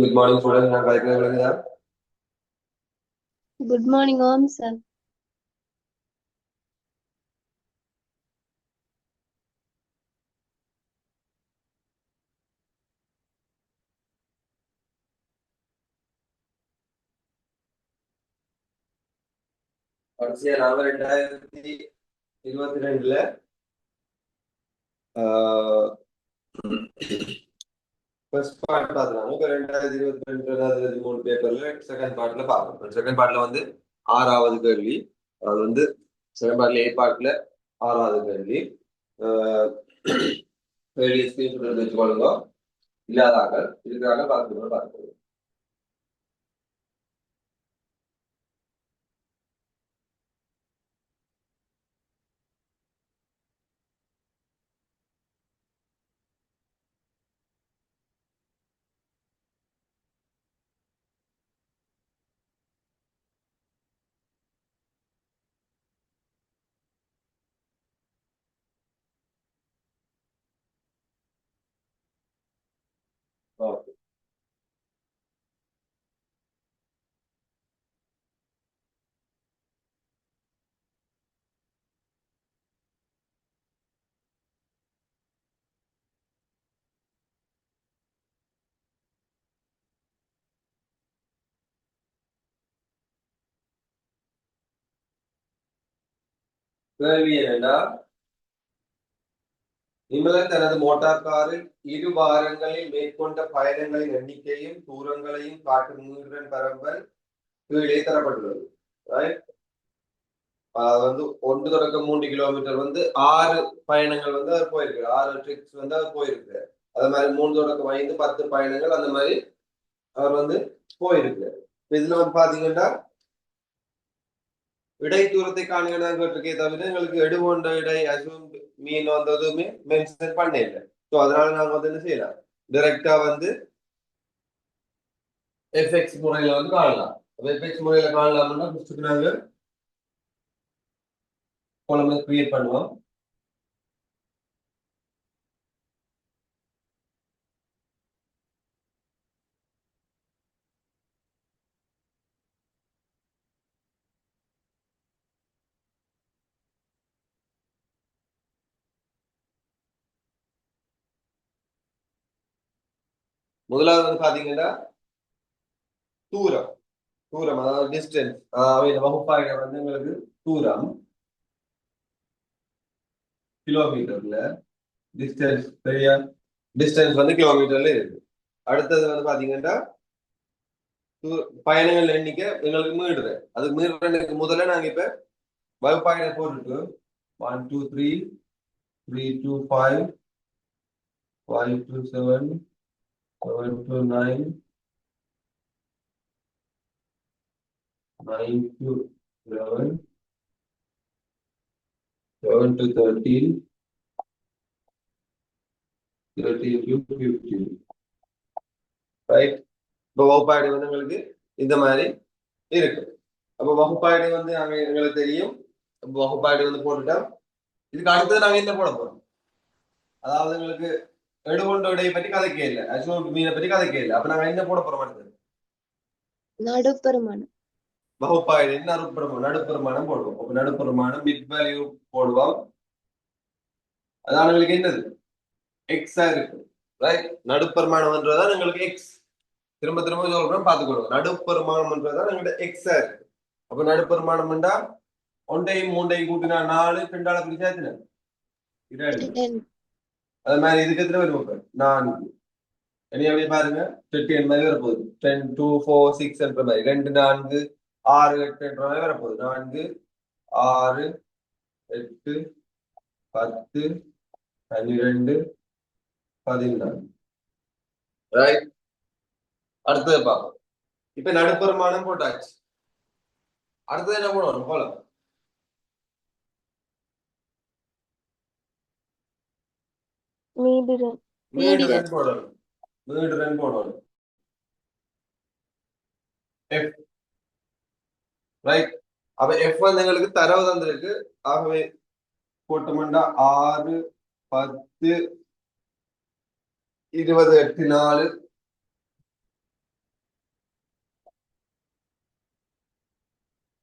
Good morning, students. நான் கலைக்கிறேன் விளங்குதா? Good morning, Om sir. வரிசையா நாம 2022 ஃபர்ஸ்ட் பார்ட் பார்த்துனாங்க. இப்போ 2022 பேப்பர்ல செகண்ட் பார்ட்ல பார்க்கணும். செகண்ட் பார்ட்ல வந்து 6வது கேள்வி. அது வந்து செகண்ட் பார்ட்ல பார்ட்ல 6வது கேள்வி. கேள்வி ஸ்கிரீன் வச்சுக்கொள்ளுங்க. இல்லாதாக இருக்கிறாங்க பார்க்கணும். ஓகே. கேள்வி என்னன்னா, நிமலன் தனது மோட்டார் காரில் 2 வாரங்களில் மேற்கொண்ட பயணங்களின் எண்ணிக்கையும் தூரங்களையும் காட்டும் மீறுடன் பரம்பல் கீழே தரப்பட்டுள்ளது. அது வந்து 1 தொடக்கம் 3 கிலோமீட்டர் வந்து 6 பயணங்கள் வந்து அவர் போயிருக்கு, 6 ட்ரிப்ஸ் வந்து அவர் போயிருக்கு. அது மாதிரி 3 தொடக்கம் 5 10 பயணங்கள் அந்த மாதிரி அவர் வந்து போயிருக்கு. இதுல வந்து பாத்தீங்கன்னா இடை தூரத்தை காணுங்க கேட்டிருக்கே தவிர எங்களுக்கு எடுகொண்ட இடை அசும் மீன் வந்ததுமே மென்ஷன் பண்ண இல்லை. ஸோ அதனால நாங்க வந்து என்ன செய்யலாம், டைரக்டா வந்து எஃப்எக்ஸ் முறையில வந்து காணலாம். எஃப்எக்ஸ் முறையில காணலாம்னா ஃபர்ஸ்ட் நாங்க கொலமை கிரியேட் பண்ணுவோம். முதலாவது வந்து பாத்தீங்கன்னா தூரம் தூரம் அதாவது டிஸ்டன்ஸ், அதாவது வகுப்பாக வந்து எங்களுக்கு தூரம் கிலோமீட்டர்ல, டிஸ்டன்ஸ் சரியா, டிஸ்டன்ஸ் வந்து கிலோமீட்டர்ல இருக்கு. அடுத்தது வந்து பாத்தீங்கன்னா பயணங்கள் எண்ணிக்கை எங்களுக்கு மீடுது. அதுக்கு மீறுறதுக்கு முதல்ல நாங்க இப்ப வகுப்பாக போட்டுட்டு 1 2 3 3 2 5 5 2 7 7 2 9 9 to 11 7 to 13 13 to 15 ரைட். இப்போ வகுப்பாடு வந்து எங்களுக்கு இந்த மாதிரி இருக்கு. அப்போ வகுப்பாடு வந்து நாங்க எங்களுக்கு தெரியும். வகுப்பாடு வந்து போட்டுட்டா இதுக்கு அடுத்தது நாங்க என்ன போட போறோம், அதாவது எங்களுக்கு எடுகொண்ட இடையை பற்றி கதைக்க இல்லை, அசுவ மீனை பற்றி கதைக்க இல்லை. அப்ப நாங்க என்ன போட போறோம் அடுத்தது, நடுப்பெருமானம். வகுப்பாடு நடுப்பெருமானம் போடுவோம். அப்ப நடுப்பெருமானம் மிட் வேல்யூ போடுவோம். அதான் எங்களுக்கு என்னது எக்ஸா இருக்கு, ரைட். நடுப்பெருமானம்ன்றதான் எங்களுக்கு எக்ஸ். திரும்ப திரும்ப சொல்றோம், பாத்துக்கணும். நடுப்பெருமானம்ன்றதான் எங்களுக்கு எக்ஸா இருக்கு. அப்ப நடுப்பெருமானம்ன்றா 1ஐயும் 3ஐயும் கூட்டினா 4, 2ஆல பிரிச்சா எத்தனை, 2. அது மாதிரி இதுக்கு எத்தனை வரும், 4. இனி அப்படியே பாருங்க, 10 மாதிரி வரப்போகுது. 10 2 4 6 என்ற மாதிரி 2 4 6 8 என்ற மாதிரி வரப்போகுது. 4 6 8 10 12 14. ரைட். அடுத்தது பார்ப்போம். இப்ப நடுப்பெருமானம் போட்டாச்சு. அடுத்தது என்ன போடணும், போல மீடுரன் போடணும். மீடுரன் போடணும். F, right. அப்ப எஃப் வந்து எங்களுக்கு தரவு தந்திருக்கு. ஆகவே போட்டோம்னா 6 10 20 8 4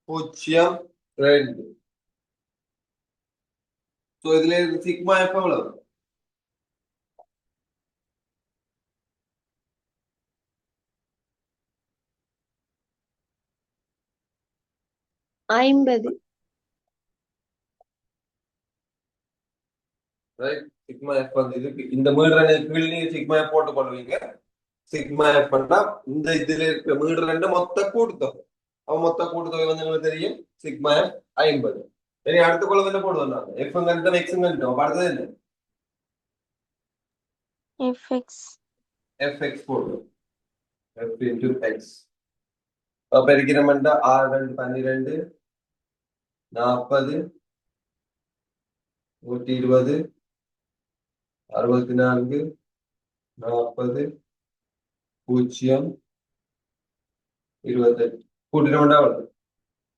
0.2. ஸோ இதுல சிக்மா எஃப் எவ்வளவு? ஐம்பது. ரைட். சிக்மா எஃப் வந்து இதுக்கு இந்த மீடுறனை கீழ் நீங்க சிக்மா எஃப் போட்டு கொள்வீங்க. சிக்மா எஃப் பண்ணா இந்த இதுல இருக்க மீடுறண்ட மொத்த கூட்டுத்தொகை. அவன் மொத்த கூட்டுத்தொகை வந்து உங்களுக்கு தெரியும் சிக்மா எஃப் 50. சரி, அடுத்த கொள்ள என்ன போடுவோம் நாங்க? எஃப் கண்டோம் எக்ஸ் கண்டோம். அடுத்தது என்ன? எஃப்எக்ஸ். எஃப்எக்ஸ் போடுவோம். F into X. அப்ப இருக்கிற 6 12 40 120 64 40 0 28 கூட்டினோம்னா வருது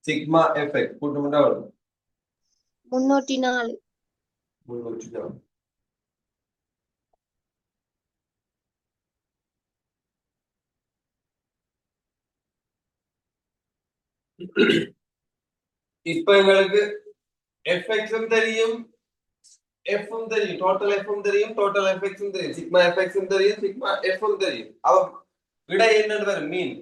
சிக்மா எஃப்எக்ஸ் கூட்டினோம்னா வருது 304. 304. இப்ப எங்களுக்கு எஃப்எக்ஸும் தெரியும், எஃப்பும் தெரியும், டோட்டல் எஃப்பும் தெரியும், டோட்டல் எஃப்எக்ஸும் தெரியும், சிக்மா எஃப்எக்ஸும் தெரியும், சிக்மா எஃப்பும் தெரியும். அவ விடை என்னன்னு வரும்? மீன்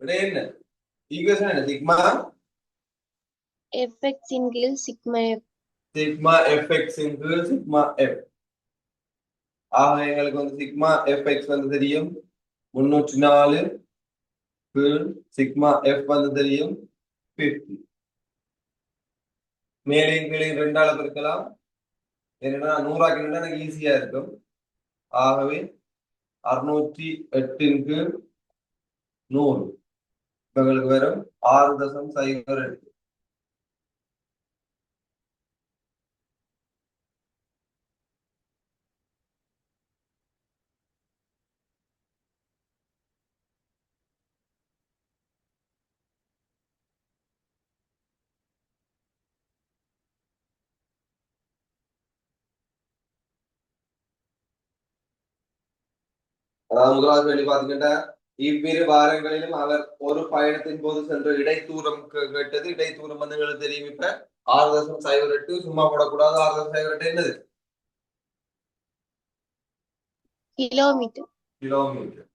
விடை என்ன? ஈக்குவேஷன் என்ன? சிக்மா எஃப்எக்ஸ் இன் கீழ் sigma F. Sigma FX into sigma F. ஆக எங்களுக்கு வந்து சிக்மா எஃப்எக்ஸ் வந்து தெரியும் 304 கீழ் சிக்மா எஃப் வந்து தெரியும் 50. மேலையும் கீழே 2ஆல பெருக்கலாம். ஏன்னா 100 ஆக்கினா எனக்கு ஈஸியா இருக்கும். ஆகவே 608 கீழ் 100 எங்களுக்கு வரும் 6.08. அதாவது முதலாவது கேள்வி பாத்தீங்கன்னா, இவ்விரு வாரங்களிலும் அவர் ஒரு பயணத்தின் போது சென்ற இடைத்தூரம் கேட்டது. இடைத்தூரம் வந்து எங்களுக்கு தெரியும். இப்ப 6.08 சும்மா போடக்கூடாது. 6.08 என்னது? கிலோமீட்டர். கிலோமீட்டர்.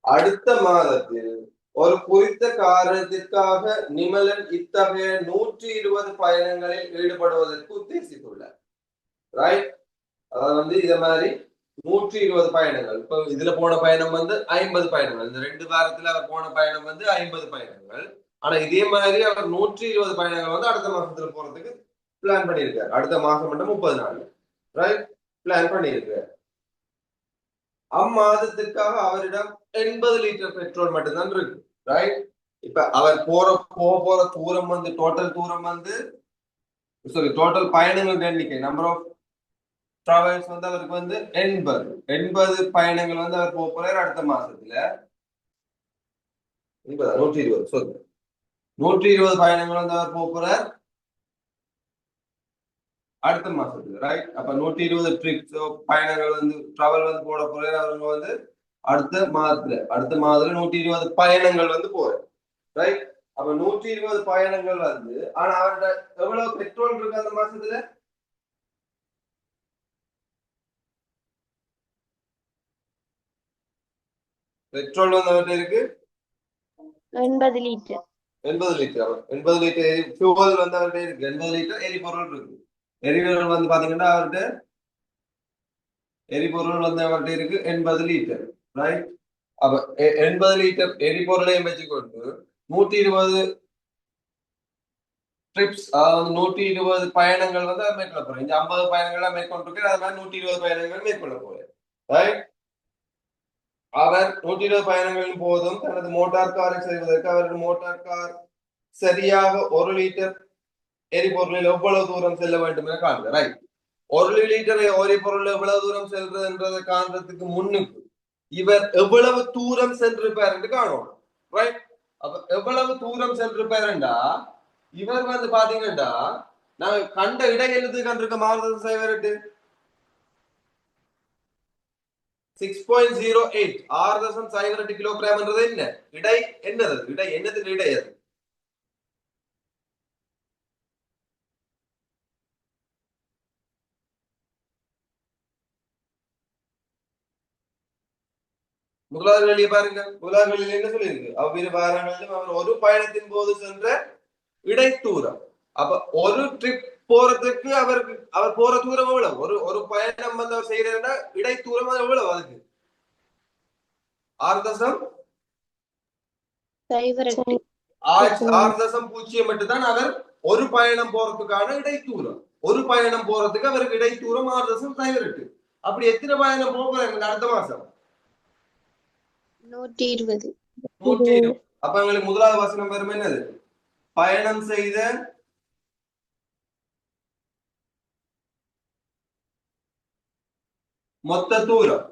அடுத்த மாதத்தில் ஒரு குறித்த காரணத்திற்காக நிமலன் இத்தகைய 120 பயணங்களில் ஈடுபடுவதற்கு உத்தேசித்துள்ளார். ரைட். அதாவது வந்து இத மாதிரி 120 பயணங்கள். இப்ப இதுல போன பயணம் வந்து 50 பயணங்கள். இந்த 2 வாரத்துல அவர் போன பயணம் வந்து 50 பயணங்கள். ஆனா இதே மாதிரி அவர் 120 பயணங்கள் வந்து அடுத்த மாசத்துல போறதுக்கு பிளான் பண்ணியிருக்காரு. அடுத்த மாசம் மட்டும் 30 நாள் ரைட் பிளான் பண்ணியிருக்காரு. அம்மாதத்திற்காக அவரிடம் 80 லிட்டர் பெட்ரோல் மட்டும்தான் இருக்கு. ரைட். இப்ப அவர் போற தூரம் வந்து டோட்டல் தூரம் வந்து டோட்டல் பயணங்கள் எண்ணிக்கை நம்பர் ஆஃப் டிராவல்ஸ் வந்து அவருக்கு வந்து 80 பயணங்கள் வந்து அவர் போறாரு அடுத்த மாசத்துல. 120 சொல்லு 120 பயணங்கள் வந்து அவர் போறார் அடுத்த மாசத்துல. ரைட். அப்ப 120 ட்ரிப்ஸ் பயணங்கள் வந்து டிராவல் வந்து போட போறாரு. அவங்க வந்து அடுத்த மாதத்துல 120 பயணங்கள் வந்து போறாரு. ரைட். அப்ப 120 பயணங்கள் வந்து ஆனா அவர்கிட்ட எவ்வளவு பெட்ரோல் இருக்கு அந்த மாசத்துல? பெட்ரோல் வந்து அவர்கிட்ட இருக்கு 80 லிட்டர். 80 லிட்டர். 80 லிட்டர் ஃபியூவல் வந்து அவர்கிட்ட இருக்கு. 80 லிட்டர் எரிபொருள் இருக்கு. எரிபொருள் வந்து பாத்தீங்கன்னா அவர்கிட்ட எரிபொருள் வந்து அவர்கிட்ட இருக்கு 80 லிட்டர். ரைட். அப்ப 80 லிட்டர் எரிபொருளையும் வச்சுக்கொண்டு 120 ட்ரிப்ஸ், அதாவது 120 பயணங்கள் வந்து அவர் மேற்கொள்ள போறேன். இந்த 50 பயணங்கள் மேற்கொண்டிருக்கு. அது மாதிரி 120 பயணங்கள் மேற்கொள்ள போறேன். ரைட். அவர் 120 பயணங்களின் போதும் தனது மோட்டார் காரை செய்வதற்கு அவரது மோட்டார் கார் சரியாக 1 லிட்டர் எரிபொருளில் எவ்வளவு தூரம் செல்ல வேண்டும் என காண்க. ரைட். 1 லிட்டர் எரிபொருள் எவ்வளவு தூரம் செல்றதுன்றதை காண்றதுக்கு முன்னுக்கு இவர் எவ்வளவு தூரம் சென்றிருப்பார் என்று காணும். ரைட். அப்ப எவ்வளவு தூரம் சென்றிருப்பாருண்டா இவர் வந்து பாத்தீங்கன்னா நாங்க கண்ட இடை என்னது கண்டிருக்க மாறுதல் சைவரட்டு 6.08 6.08 கிலோகிராம் என்றது என்ன இடை என்னது இடை என்னது இடை அது முதலாவது வெளியே பாருங்க முதலாவது வெளியில என்ன சொல்லியிருக்கு அவ்விரு வாரங்களிலும் அவர் ஒரு பயணத்தின் போது சென்ற இடைத்தூரம் அப்ப ஒரு ட்ரிப் போறதுக்கு அவர் போற தூரம் எவ்வளவு ஒரு பயணம் வந்து அவர் செய்யறதுன்னா இடைத்தூரம் அது எவ்வளவு அதுக்கு 6.08 6.08 தான் அவர் ஒரு பயணம் போறதுக்கான இடைத்தூரம் ஒரு பயணம் போறதுக்கு அவருக்கு இடைத்தூரம் 6.08 அப்படி எத்தனை பயணம் போறாங்க அடுத்த மாசம் 120 120 அப்ப எங்களுக்கு முதலாவது வசனம் வரும் என்னது பயணம் செய்த மொத்த தூரம்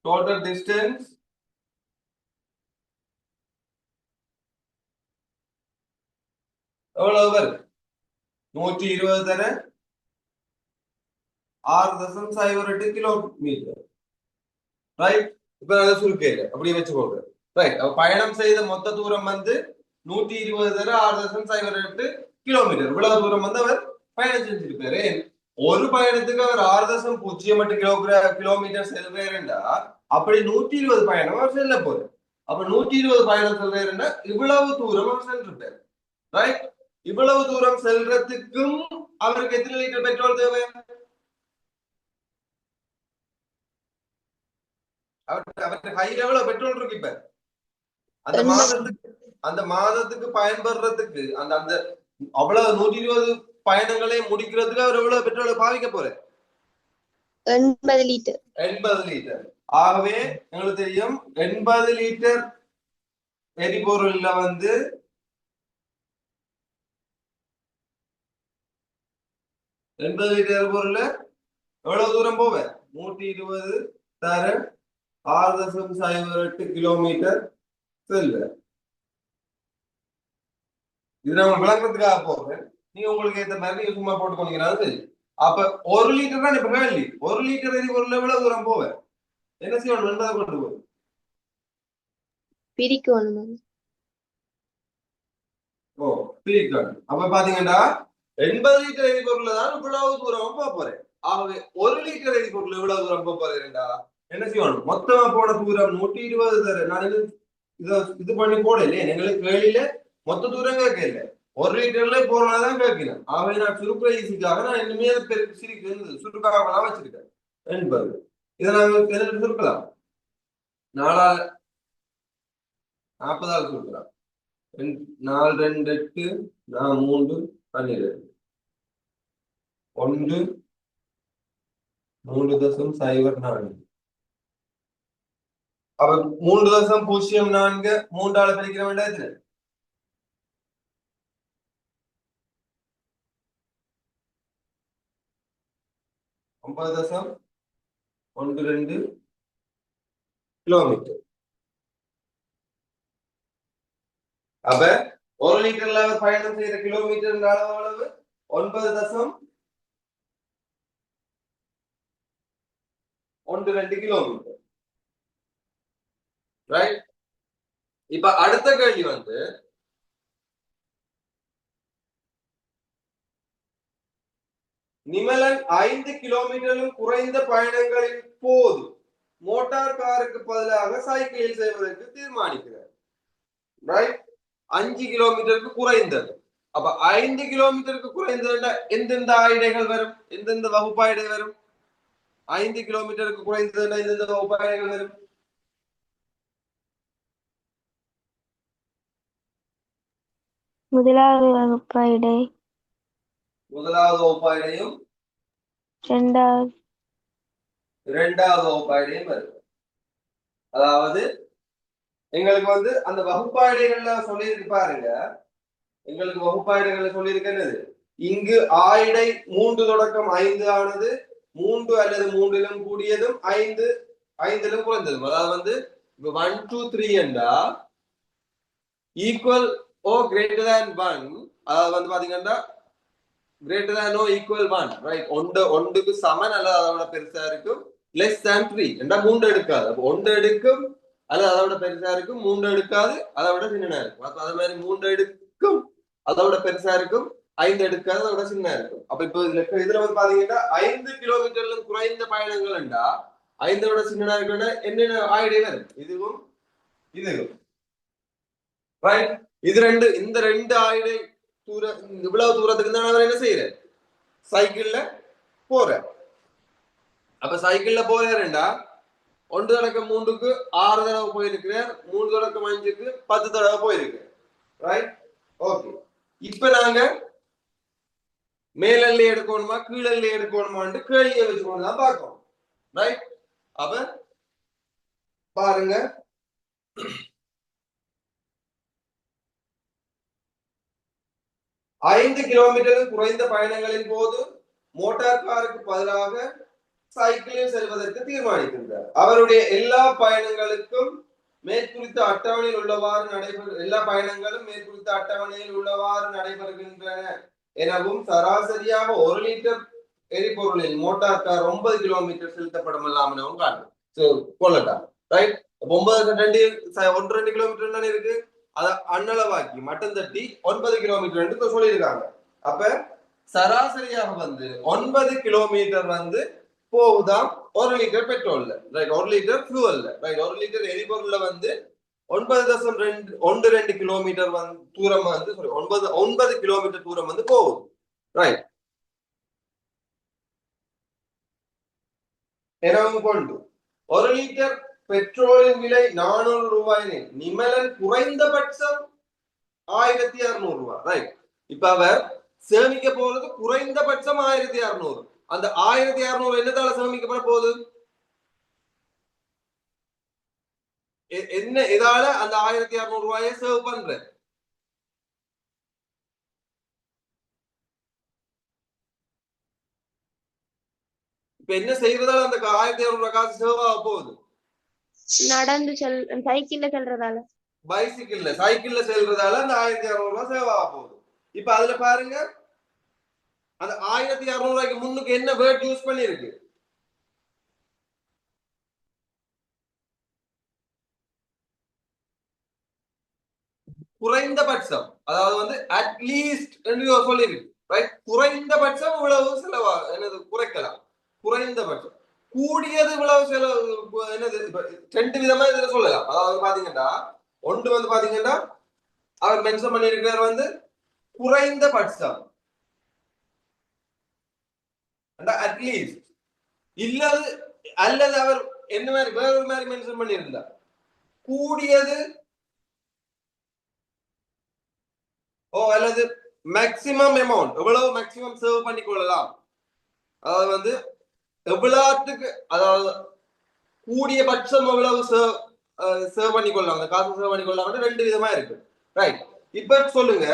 டோட்டல் டிஸ்டன்ஸ் எவ்வளவு வரும் 120 தர 6.08 கிலோமீட்டர் ரைட் இப்ப அதை சுருக்கேன் அப்படியே வச்சுக்கோங்க ரைட் பயணம் செய்த மொத்த தூரம் வந்து 120 தர 6.08 கிலோமீட்டர் இவ்வளவு தூரம் வந்து அவர் பயணம் செஞ்சிருப்பாரு ஒரு பயணத்துக்கு அவர் 6.08 கிலோமீட்டர் செல்வாருண்டா அப்படி 120 பயணம் அவர் செல்ல போறாரு அப்ப 120 பயணம் செல்வாருன்னா இவ்வளவு தூரம் அவர் சென்றிருப்பாரு ரைட் இவ்வளவு தூரம் செல்றதுக்கும் அவருக்கு எத்தனை லிட்டர் பெட்ரோல் தேவை அவருக்கு ஹை லெவல்ல பெட்ரோல் இருக்கு இப்ப அந்த மாதத்துக்கு பயன்படுறதுக்கு அந்த அந்த அவ்வளவு 120 பயணங்களை முடிக்கிறதுக்கு அவர் எவ்வளவு பெட்ரோலை பாவிக்க போறாரு 80 லிட்டர் 80 லிட்டர் ஆகவே எங்களுக்கு தெரியும் 80 லிட்டர் எரிபொருள்ல வந்து 80 லிட்டர் எரிபொருள்ல எவ்வளவு தூரம் போவேன் 120 தர 6.08 கிலோமீட்டர் செல்ல இது நம்ம விளக்கத்துக்காக போறேன் நீங்க உங்களுக்கு ஏத்த மாதிரி நீங்க சும்மா போட்டு கொண்டீங்கன்னா சரி அப்ப 1 லிட்டர் தான் இப்ப வேலி 1 லிட்டர் எரிபொருள் எவ்வளவு தூரம் போவேன் என்ன செய்யணும் என்பதை கொண்டு போய் பிரிக்கணும் ஓ பிரிக்கணும் அப்ப பாத்தீங்கன்னா 80 லிட்டர் எரிபொருள் தான் இவ்வளவு தூரம் போக போறேன் ஆகவே 1 லிட்டர் எரிபொருள் எவ்வளவு தூரம் போக போறேன்டா என்ன செய்யணும் மொத்தமா போன தூரம் 120 தர நான் இது பண்ணி போடல எங்களுக்கு வேலையில மொத்த தூரம் கேட்கல 1 லிட்டர்ல போறதான் கேட்கிறேன் ஆகவே நான் சுருக்குற ஈஸிக்காக நான் இனிமே சுருக்காக வச்சிருக்கேன் 80 இதை நாங்க சுருக்கலாம் 40 சுருக்கலாம் 4 2 8 4 3 12 1 3.04 அப்ப 3.04 மூன்றால பிரிக்கிற வேண்டியது 9.12 கிலோமீட்டர் அப்ப 1 லிட்டர்ல பயணம் செய்யற கிலோமீட்டர் அளவு 9.12 கிலோமீட்டர் ரைட் இப்ப அடுத்த கேள்வி வந்து நிமலன் 5 கிலோமீட்டரும் குறைந்த பயணங்களின் போது மோட்டார் காருக்கு பதிலாக சைக்கிளில் செய்வதற்கு தீர்மானிக்கிறார் ரைட் 5 கிலோமீட்டருக்கு குறைந்தது அப்ப 5 கிலோமீட்டருக்கு குறைந்ததுன்னா எந்தெந்த ஆயிடைகள் வரும் எந்தெந்த வகுப்பாயிடை வரும் 5 கிலோமீட்டருக்கு குறைந்ததுன்னா எந்தெந்த வகுப்பாயிடைகள் வரும் முதலாவது வகுப்பாயிடை முதலாவது வகுப்பாயிடையும் இரண்டாவது வகுப்பாயிடையும் வரும் அதாவது எங்களுக்கு வந்து அந்த வகுப்பாயிடைகள்ல சொல்லியிருக்கு பாருங்க எங்களுக்கு வகுப்பாயிடைகள்ல சொல்லியிருக்கிறது இங்கு ஆயிடை 3 தொடக்கம் 5 ஆனது 3 அல்லது 3லும் கூடியதும் 5 5லும் குறைந்ததும் அதாவது வந்து 1 2 3 என்றா ஈக்குவல் ஓ கிரேட்டர் தேன் 1, அதாவது வந்து பாத்தீங்கன்னா greater than or equal 1, right? ஒன்றுக்கு சமன் அல்லது அதோட பெருசா இருக்கும், less than 3 என்றா 3 எடுக்காது. அப்போ 1 எடுக்கும் அல்லது அதோட பெருசா இருக்கும், 3 எடுக்காது அதோட சின்னதா இருக்கும். அப்ப அது மாதிரி 3 எடுக்கும் அதோட பெருசா இருக்கும், 5 எடுக்காது அதோட சின்னதா இருக்கும். அப்ப இப்போ இதுல வந்து பாத்தீங்கன்னா 5 கிலோமீட்டர்ல குறைந்த பயணங்கள் என்றா 5 விட சின்னதா இருக்குன்னா என்னென்ன ஆயிடே வரும், இதுவும் இதுவும், ரைட்? இந்த ரெண்டு ஆயிடை இவ்வளவு தூரத்துக்கு தான் அவர் என்ன செய்யறாரு, சைக்கிள்ல போற. அப்ப சைக்கிள்ல போறாருண்டா 1/3க்கு 6 தடவை போயிருக்கிறார், 3/5க்கு 10 தடவை போயிருக்கு, ரைட்? ஓகே. இப்ப நாங்க மேலல்ல எடுக்கணுமா கீழல்ல எடுக்கணுமான்னு கேள்வியை வச்சுக்கொண்டு தான் பார்க்கணும், ரைட்? அப்ப பாருங்க, 5 கிலோமீட்டர் குறைந்த பயணங்களின் போது மோட்டார் காருக்கு பதிலாக சைக்கிளில் செல்வதற்கு தீர்மானிக்கின்றார். அவருடைய எல்லா பயணங்களுக்கும் மேற்குறித்த அட்டவணையில் உள்ளவாறு எல்லா பயணங்களும் மேற்குறித்த அட்டவணையில் உள்ளவாறு நடைபெறுகின்றன எனவும் சராசரியாக 1 லிட்டர் எரிபொருளில் மோட்டார் கார் 9 கிலோமீட்டர் செலுத்தப்படும் எனவும் கொள்ளட்டார், ரைட்? 1-2 கிலோமீட்டர் தானே இருக்கு, அத அன்னளவாக்கி மட்டம் தட்டி 9 கிலோமீட்டர் சொல்லியிருக்காங்க. அப்ப சராசரியாக வந்து 9 கிலோமீட்டர் வந்து போகுதாம் 1 லிட்டர் பெட்ரோல்ல, ரைட்? 1 லிட்டர் ஃபியூவல்ல, ரைட்? 1 லிட்டர் எரிபொருள்ல வந்து 9.12 கிலோமீட்டர் தூரம் வந்து 9 கிலோமீட்டர் தூரம் வந்து போகுது, ரைட்? எனவும் கொண்டு 1 லிட்டர் பெட்ரோலின் விலை 400 ரூபாய், நிமலன் குறைந்தபட்சம் 1600 ரூபாய், ரைட்? இப்ப அவர் சேமிக்க போறது குறைந்தபட்சம் 1600. அந்த 1600 என்னதால சேமிக்கப்பட போகுது, என்ன இதால அந்த 1600 ரூபாயை சேவ் பண்ற? இப்ப என்ன செய்யறதால அந்த 1600 ரூபாய் காசு சேவ் ஆக போகுது? நடந்து சைக்கிள்ல செல்றதால, சைக்கிள்ல செல்றதால அந்த 1600 ரூபாய் சேவ் ஆக போகுது. இப்ப அதுல பாருங்க, அந்த 1600 ரூபாய்க்கு முன்னுக்கு என்ன வேர்ட் யூஸ் பண்ணிருக்கு, குறைந்தபட்சம். அதாவது வந்து அட்லீஸ்ட் என்று சொல்லிருக்கு, ரைட்? குறைந்தபட்சம் இவ்வளவு செலவா என்னது குறைக்கலாம், குறைந்தபட்சம். கூடியது இவ்வளவு செலவு என்னது, ரெண்டு விதமா இதுல சொல்லலாம். அதாவது பாத்தீங்கன்னா ஒன்று வந்து பாத்தீங்கன்னா அவர் மென்ஷன் பண்ணிருக்கிறார் வந்து குறைந்தபட்சம் அட்லீஸ்ட், இல்லது அல்லது அவர் என்ன மாதிரி வேற ஒரு மாதிரி மென்ஷன் பண்ணியிருந்தார், கூடியது அல்லது மேக்சிமம் அமௌண்ட் எவ்வளவு மேக்சிமம் சேவ் பண்ணி கொள்ளலாம், அதாவது வந்து எவ்வளவுக்கு, அதாவது கூடிய பட்சம் எவ்வளவு சேவ் பண்ணி கொள்ளலாம், அந்த காசு சேவ் பண்ணி கொள்ளலாம், ரெண்டு விதமா இருக்கு, ரைட்? இப்ப சொல்லுங்க,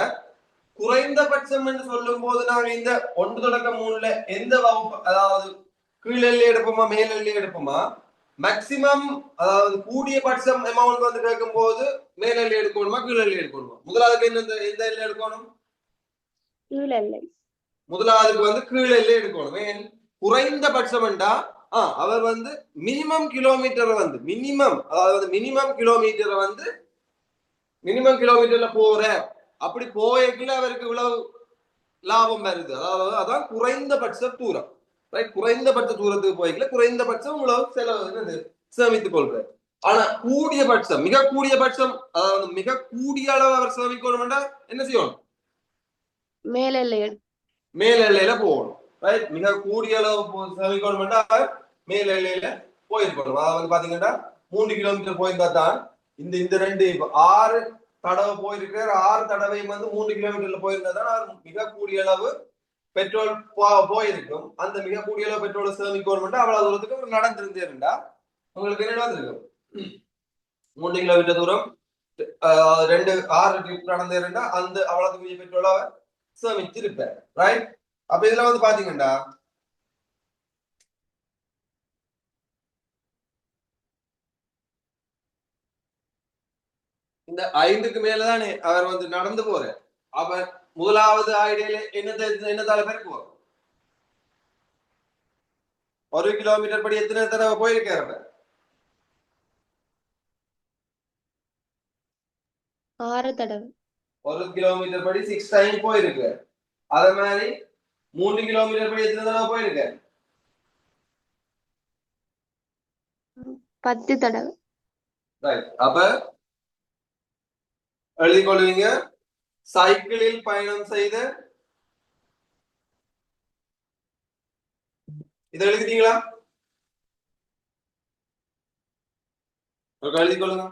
குறைந்தபட்சம் என்று சொல்லும் போது நாங்க இந்த 1-3ல எந்த வகுப்பு, அதாவது கீழெல்லி எடுப்போமா மேலெல்லி எடுப்போமா? மேக்சிமம், அதாவது கூடிய பட்சம் அமௌண்ட் வந்து கேட்கும் போது மேலெல்லி எடுக்கணுமா கீழெல்லி எடுக்கணுமா? முதலாவதுக்கு எந்த எல்லை எடுக்கணும்? முதலாவதுக்கு வந்து கீழெல்லி எடுக்கணும். ஏன்? குறைந்தபட்சம் என்றா அவர் வந்து மினிமம் கிலோமீட்டர் வந்து மினிமம் கிலோமீட்டர்ல போற, அப்படி போயக்குள்ள அவருக்கு இவ்வளவு லாபம் வருது, அதாவது அதான் குறைந்தபட்ச தூரம், ரைட்? குறைந்தபட்ச தூரத்துக்கு போய்க்கல குறைந்தபட்சம் இவ்வளவு செலவு சேமித்துக் கொள்ற. ஆனா கூடிய பட்சம், மிக கூடிய பட்சம், அதாவது மிக கூடிய அளவு அவர் சேமிக்கணும், என்ன செய்யணும்? மேல் எல்லையில போகணும், ரைட்? மிக கூடிய அளவு சேமிக்கணும் மேல் எல்லையில போயிருக்கணும். அதாவது பாத்தீங்கன்னா 3 கிலோமீட்டர் போயிருந்தா தான் இந்த ரெண்டு 6 தடவை போயிருக்கிறார், 6 தடவையும் வந்து 3 கிலோமீட்டர்ல போயிருந்தா தான் மிக கூடிய அளவு பெட்ரோல் போயிருக்கும். அந்த மிக கூடிய அளவு பெட்ரோலை சேமிக்கணும் அவ்வளவு தூரத்துக்கு நடந்திருந்தேன்டா உங்களுக்கு என்ன இருக்கும், 3 கிலோமீட்டர் தூரம் 6 ட்ரிப் நடந்தேன்டா அந்த அவ்வளவு பெட்ரோலை சேமிச்சிருப்பேன், ரைட்? அப்ப இதுல வந்து பாத்தீங்கன்னா இந்த 5க்கு மேலதானே அவர் வந்து நடந்து போறார். அப்ப முதலாவது ஐடியால என்னத்தால பெருக்குவோம்? 1 கிலோமீட்டர் படி எத்தனை தடவை போயிருக்காரு அவர்? 6 தடவை. 1 கிலோமீட்டர் படி 6 டைம் போயிருக்கு. அதே மாதிரி 3 கிலோமீட்டர் படி எத்தனை தடவை போயிருக்காரு? 10 தடவை. ரைட். அப்ப எழுதிக் கொள்வீங்க, சைக்கிளில் பயணம் செய்த, இதை எழுதிட்டீங்களா? எழுதிக் கொள்ளுங்க.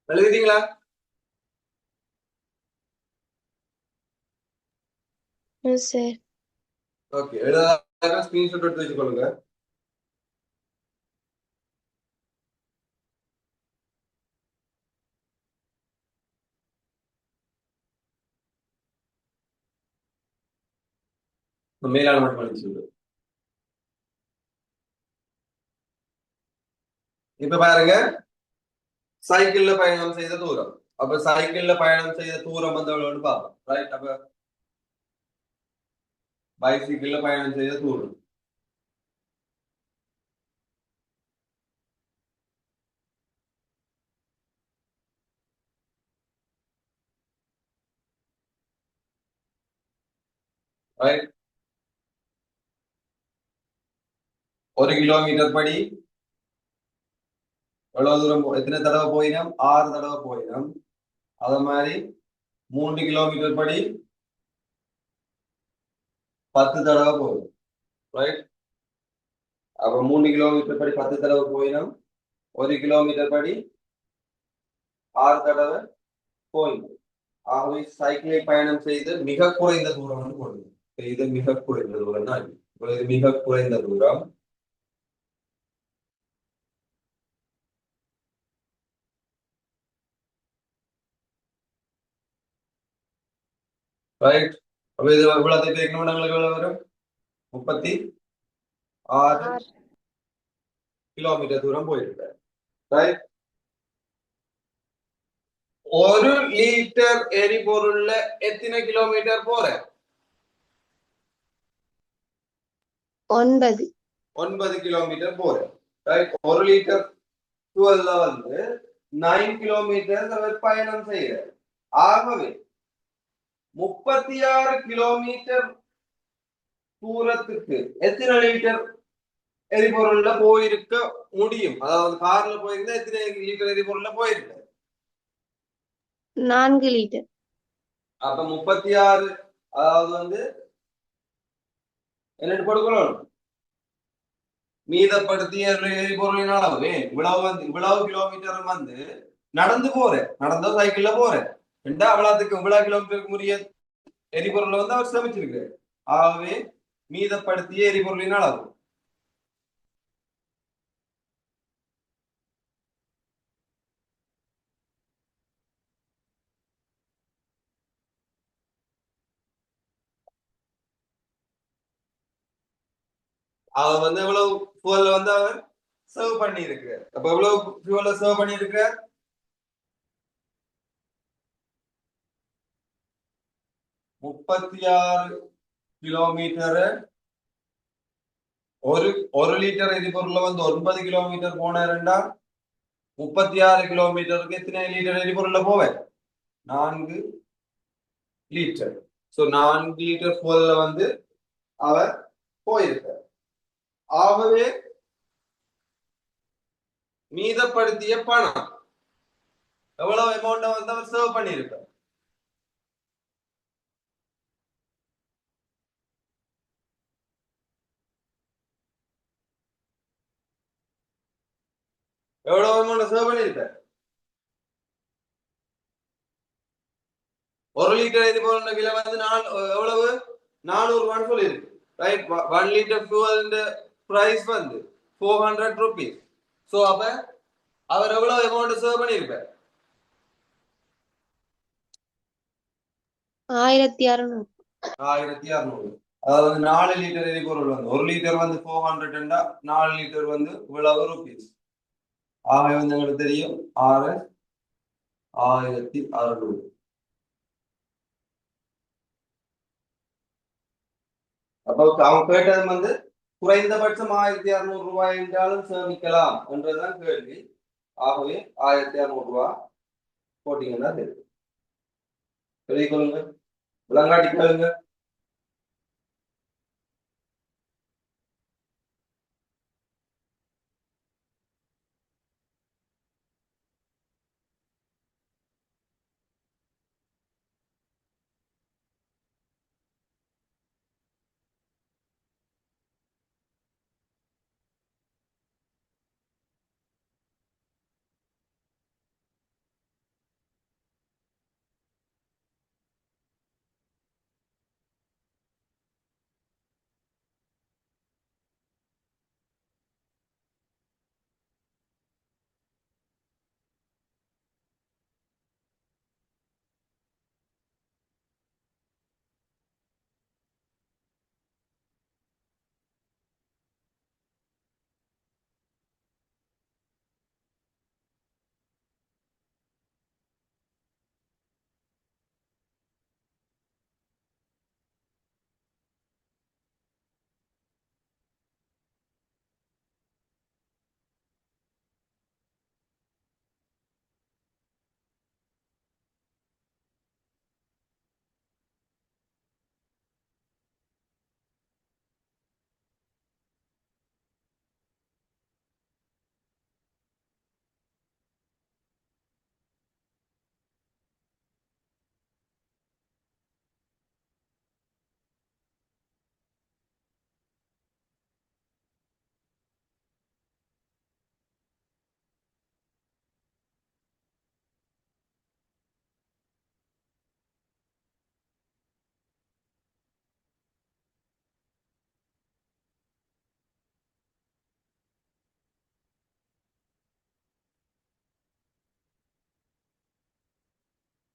எழுதிட்டீங்களா? சார். ஓகே, எழுதாத ஸ்கிரீன்ஷாட் எடுத்து வச்சுக்கொள்ளுங்க. மேலான மட்டும் பண்ணி சொல்லு. இப்ப பாருங்க, சைக்கிள்ல பயணம் செய்த தூரம். அப்ப சைக்கிள்ல பயணம் செய்த தூரம் வந்து எவ்வளவுன்னு பார்ப்போம். ரைட். அப்ப பைசைக்கிள்ல பயணம் செய்த தூரம். ரைட். 1 கிலோமீட்டர் படி எவ்வளவு தூரம் எத்தனை தடவை போயினோம்? 6 தடவை போயினோம். அத மாதிரி 3 கிலோமீட்டர் படி 10 தடவை போயிடும். ரைட். அப்ப 3 கிலோமீட்டர் படி 10 தடவை போயினோம். 1 கிலோமீட்டர் படி 6 தடவை போயிடும். ஆகவே சைக்கிளை பயணம் செய்து மிக குறைந்த தூரம் வந்து போடுது. இது மிக குறைந்த தூரம் தான். இது மிக குறைந்த தூரம். ரைட். அப்ப இது இவ்வளவு பேருக்கு நம்மளுக்கு எவ்வளவு வரும்? 36 கிலோமீட்டர் தூரம் போயிருக்கு. ரைட். 1 லிட்டர் எரிபொருள்ல எத்தனை கிலோமீட்டர் போற? 9. 9 கிலோமீட்டர் போற. ரைட். 1 லிட்டர் fuelல வந்து 9 கிலோமீட்டர் அவர் பயணம் செய்யற. ஆகவே 36 கிலோமீட்டர் தூரத்துக்கு எத்தனை லிட்டர் எரிபொருள்ல போயிருக்க முடியும்? அதாவது கார்ல போயிருந்தா எத்தனை லிட்டர் எரிபொருள்ல போயிருக்கு? 4 லிட்டர். அப்ப 36, அதாவது வந்து என்னட்டு கொடுக்கணும், மீதப்படுத்திய எரிபொருளின் அளவு இவ்வளவு கிலோமீட்டர் வந்து நடந்து போறேன், நடந்தோ சைக்கிள்ல போறேன், ரெண்டா இவ்வளவு கிலோமீட்டருக்கு உரிய எரிபொருளை வந்து அவர் சேமிச்சிருக்கு. ஆகவே மீதப்படுத்திய எரிபொருளின் அளவு அவர் வந்து எவ்வளவு fuel வந்து அவர் சர்வ் பண்ணி இருக்கு. அப்ப எவ்வளவு fuel சர்வ் பண்ணி இருக்கு? 36 கிலோமீட்டர். ஒரு ஒரு லிட்டர் எரிபொருள்ல வந்து 9 கிலோமீட்டர் போனா 36 கிலோமீட்டருக்கு எத்தனை லிட்டர் எரிபொருள்ல போவேன்? 4 லிட்டர். சோ 4 லிட்டர் fuelல வந்து அவர் போயிருக்கார். ஆகவே மீதப்படுத்திய பணம் எவ்வளவு அமௌண்ட் வந்து அவர் சேவ் பண்ணியிருக்கார்? எவ்வளவு அமௌண்ட் சேவ் பண்ணியிருக்கார்? ஒரு லிட்டர் எரிபொருள் விலை வந்து எவ்வளவு? 400 சொல்லியிருக்கு. ரைட். 1 லிட்டர் fuel பிரைஸ் வந்து 400 rupees. சோ அப்ப அவர் எவ்வளவு அமௌண்ட் சேவ் பண்ணியிருக்கார்? 1600. 1600. அதாவது 4 லிட்டர் எரிபொருள் வந்து 1 லிட்டர் வந்து 400, 4 லிட்டர் வந்து இவ்வளவு ருபீஸ். ஆகவே வந்து எங்களுக்கு தெரியும் 1600. அப்போ அவங்க கேட்டது வந்து குறைந்தபட்சம் 1600 என்றாலும் சேமிக்கலாம் என்றதுதான் கேள்வி. ஆகவே 1600 போட்டீங்கன்னா தெரியும். சொல்லிக் கொள்ளுங்க, விளங்காட்டி கேளுங்க.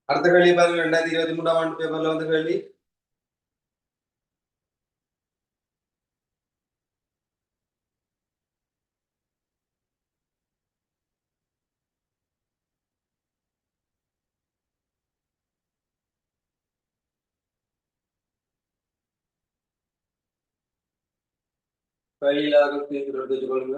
அடுத்த கேள்வி பாருங்க. 2023 பேப்பர்ல வந்து கேள்வி. கேள்வியில எடுத்து கொள்ளுங்க.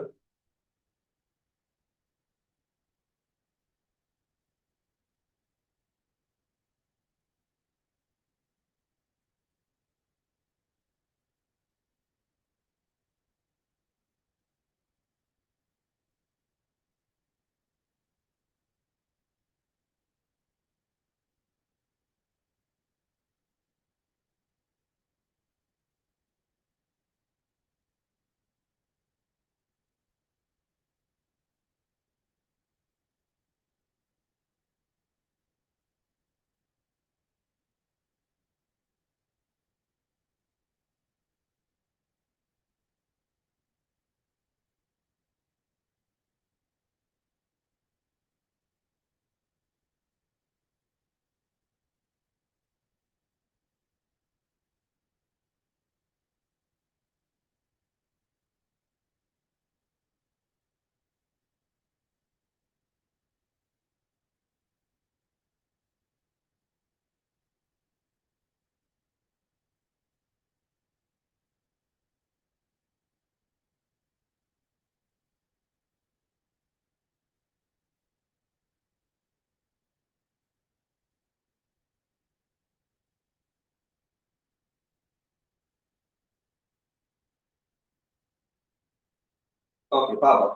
ஓகே பாப்போம்.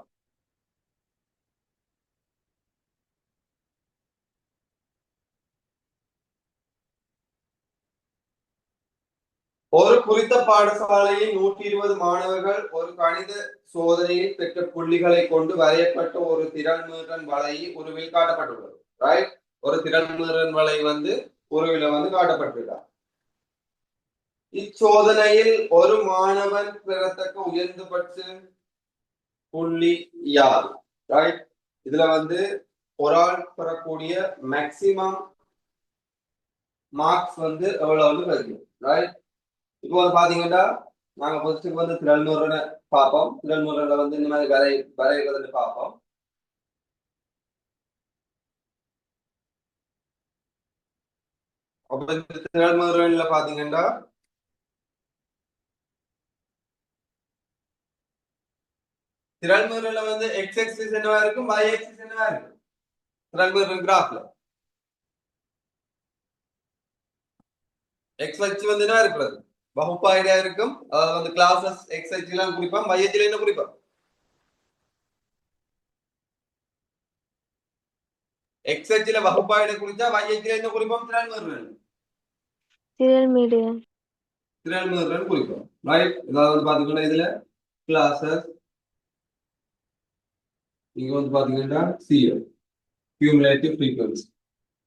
ஒரு குறித்த பாடசாலையில் 120 மாணவர்கள் ஒரு கணித சோதனையில் பெற்ற புள்ளிகளை கொண்டு வரையப்பட்ட ஒரு திறன்மீறன் வலை உருவில் காட்டப்பட்டுள்ளது. ரைட், ஒரு திறன்மீறன் வலை வந்து உருவில வந்து காட்டப்பட்டிருக்கார். இச்சோதனையில் ஒரு மாணவன் பெறத்தக்க உயர்ந்தபட்ச புள்ளி யார்? ரைட், இதுல வந்து ஒரு ஆள் பெறக்கூடிய மேக்சிமம் மார்க்ஸ் வந்து எவ்வளவு கிடைக்கும்? ரைட், இப்போ வந்து பாத்தீங்கன்னா நாங்க ஃபர்ஸ்ட் வந்து திறன்முறை பார்ப்போம். திறன்முறையில வந்து இந்த மாதிரி வரைகிறதுன்னு பார்ப்போம். அப்ப இந்த திறன்முறையில பாத்தீங்கன்னா திறன்முறையில வந்து எக்ஸ் எக்ஸிஸ் என்னவா இருக்கும், y எக்ஸிஸ் என்னவா இருக்கும்? திறன்முறை கிராஃப்ல எக்ஸ் அச்சு வந்து என்ன இருக்கிறது, வகுப்பாயிடா இருக்கும். அதாவது வந்து கிளாஸஸ் எக்ஸ் அச்சுலாம் குறிப்போம், y அச்சுல என்ன குறிப்போம்? எக்ஸ் அச்சுல வகுப்பாயிட குறிச்சா y அச்சுல என்ன குறிப்போம்? திறன்முறை குறிப்போம். ரைட், அதாவது பாத்தீங்கன்னா இதுல கிளாஸஸ், இங்க வந்து பாத்தீங்கன்னா சிஓ cumulative frequency.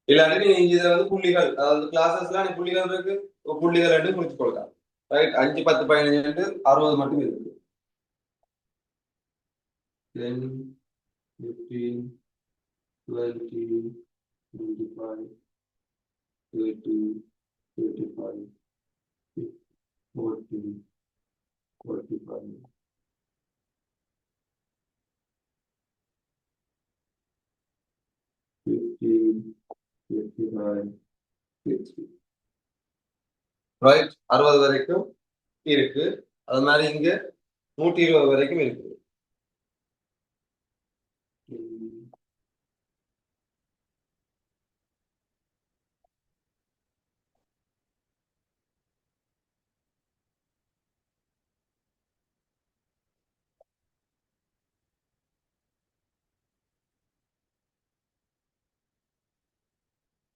இல்லாட்டி நீங்க இதுல வந்து புள்ளிகள், அதாவது கிளாஸஸ்லாம் புள்ளிகள் இருக்கு, புள்ளிகள் ரெண்டு குறிச்சு கொள்ளலாம். ரைட், 5 10 15 60 மட்டும் இருக்கு. 10 15 20 25 30 35 40 45 50 55 60. ரைட், 60 வரைக்கும் இருக்கு. அது மாதிரி இங்க 120 வரைக்கும் இருக்கு.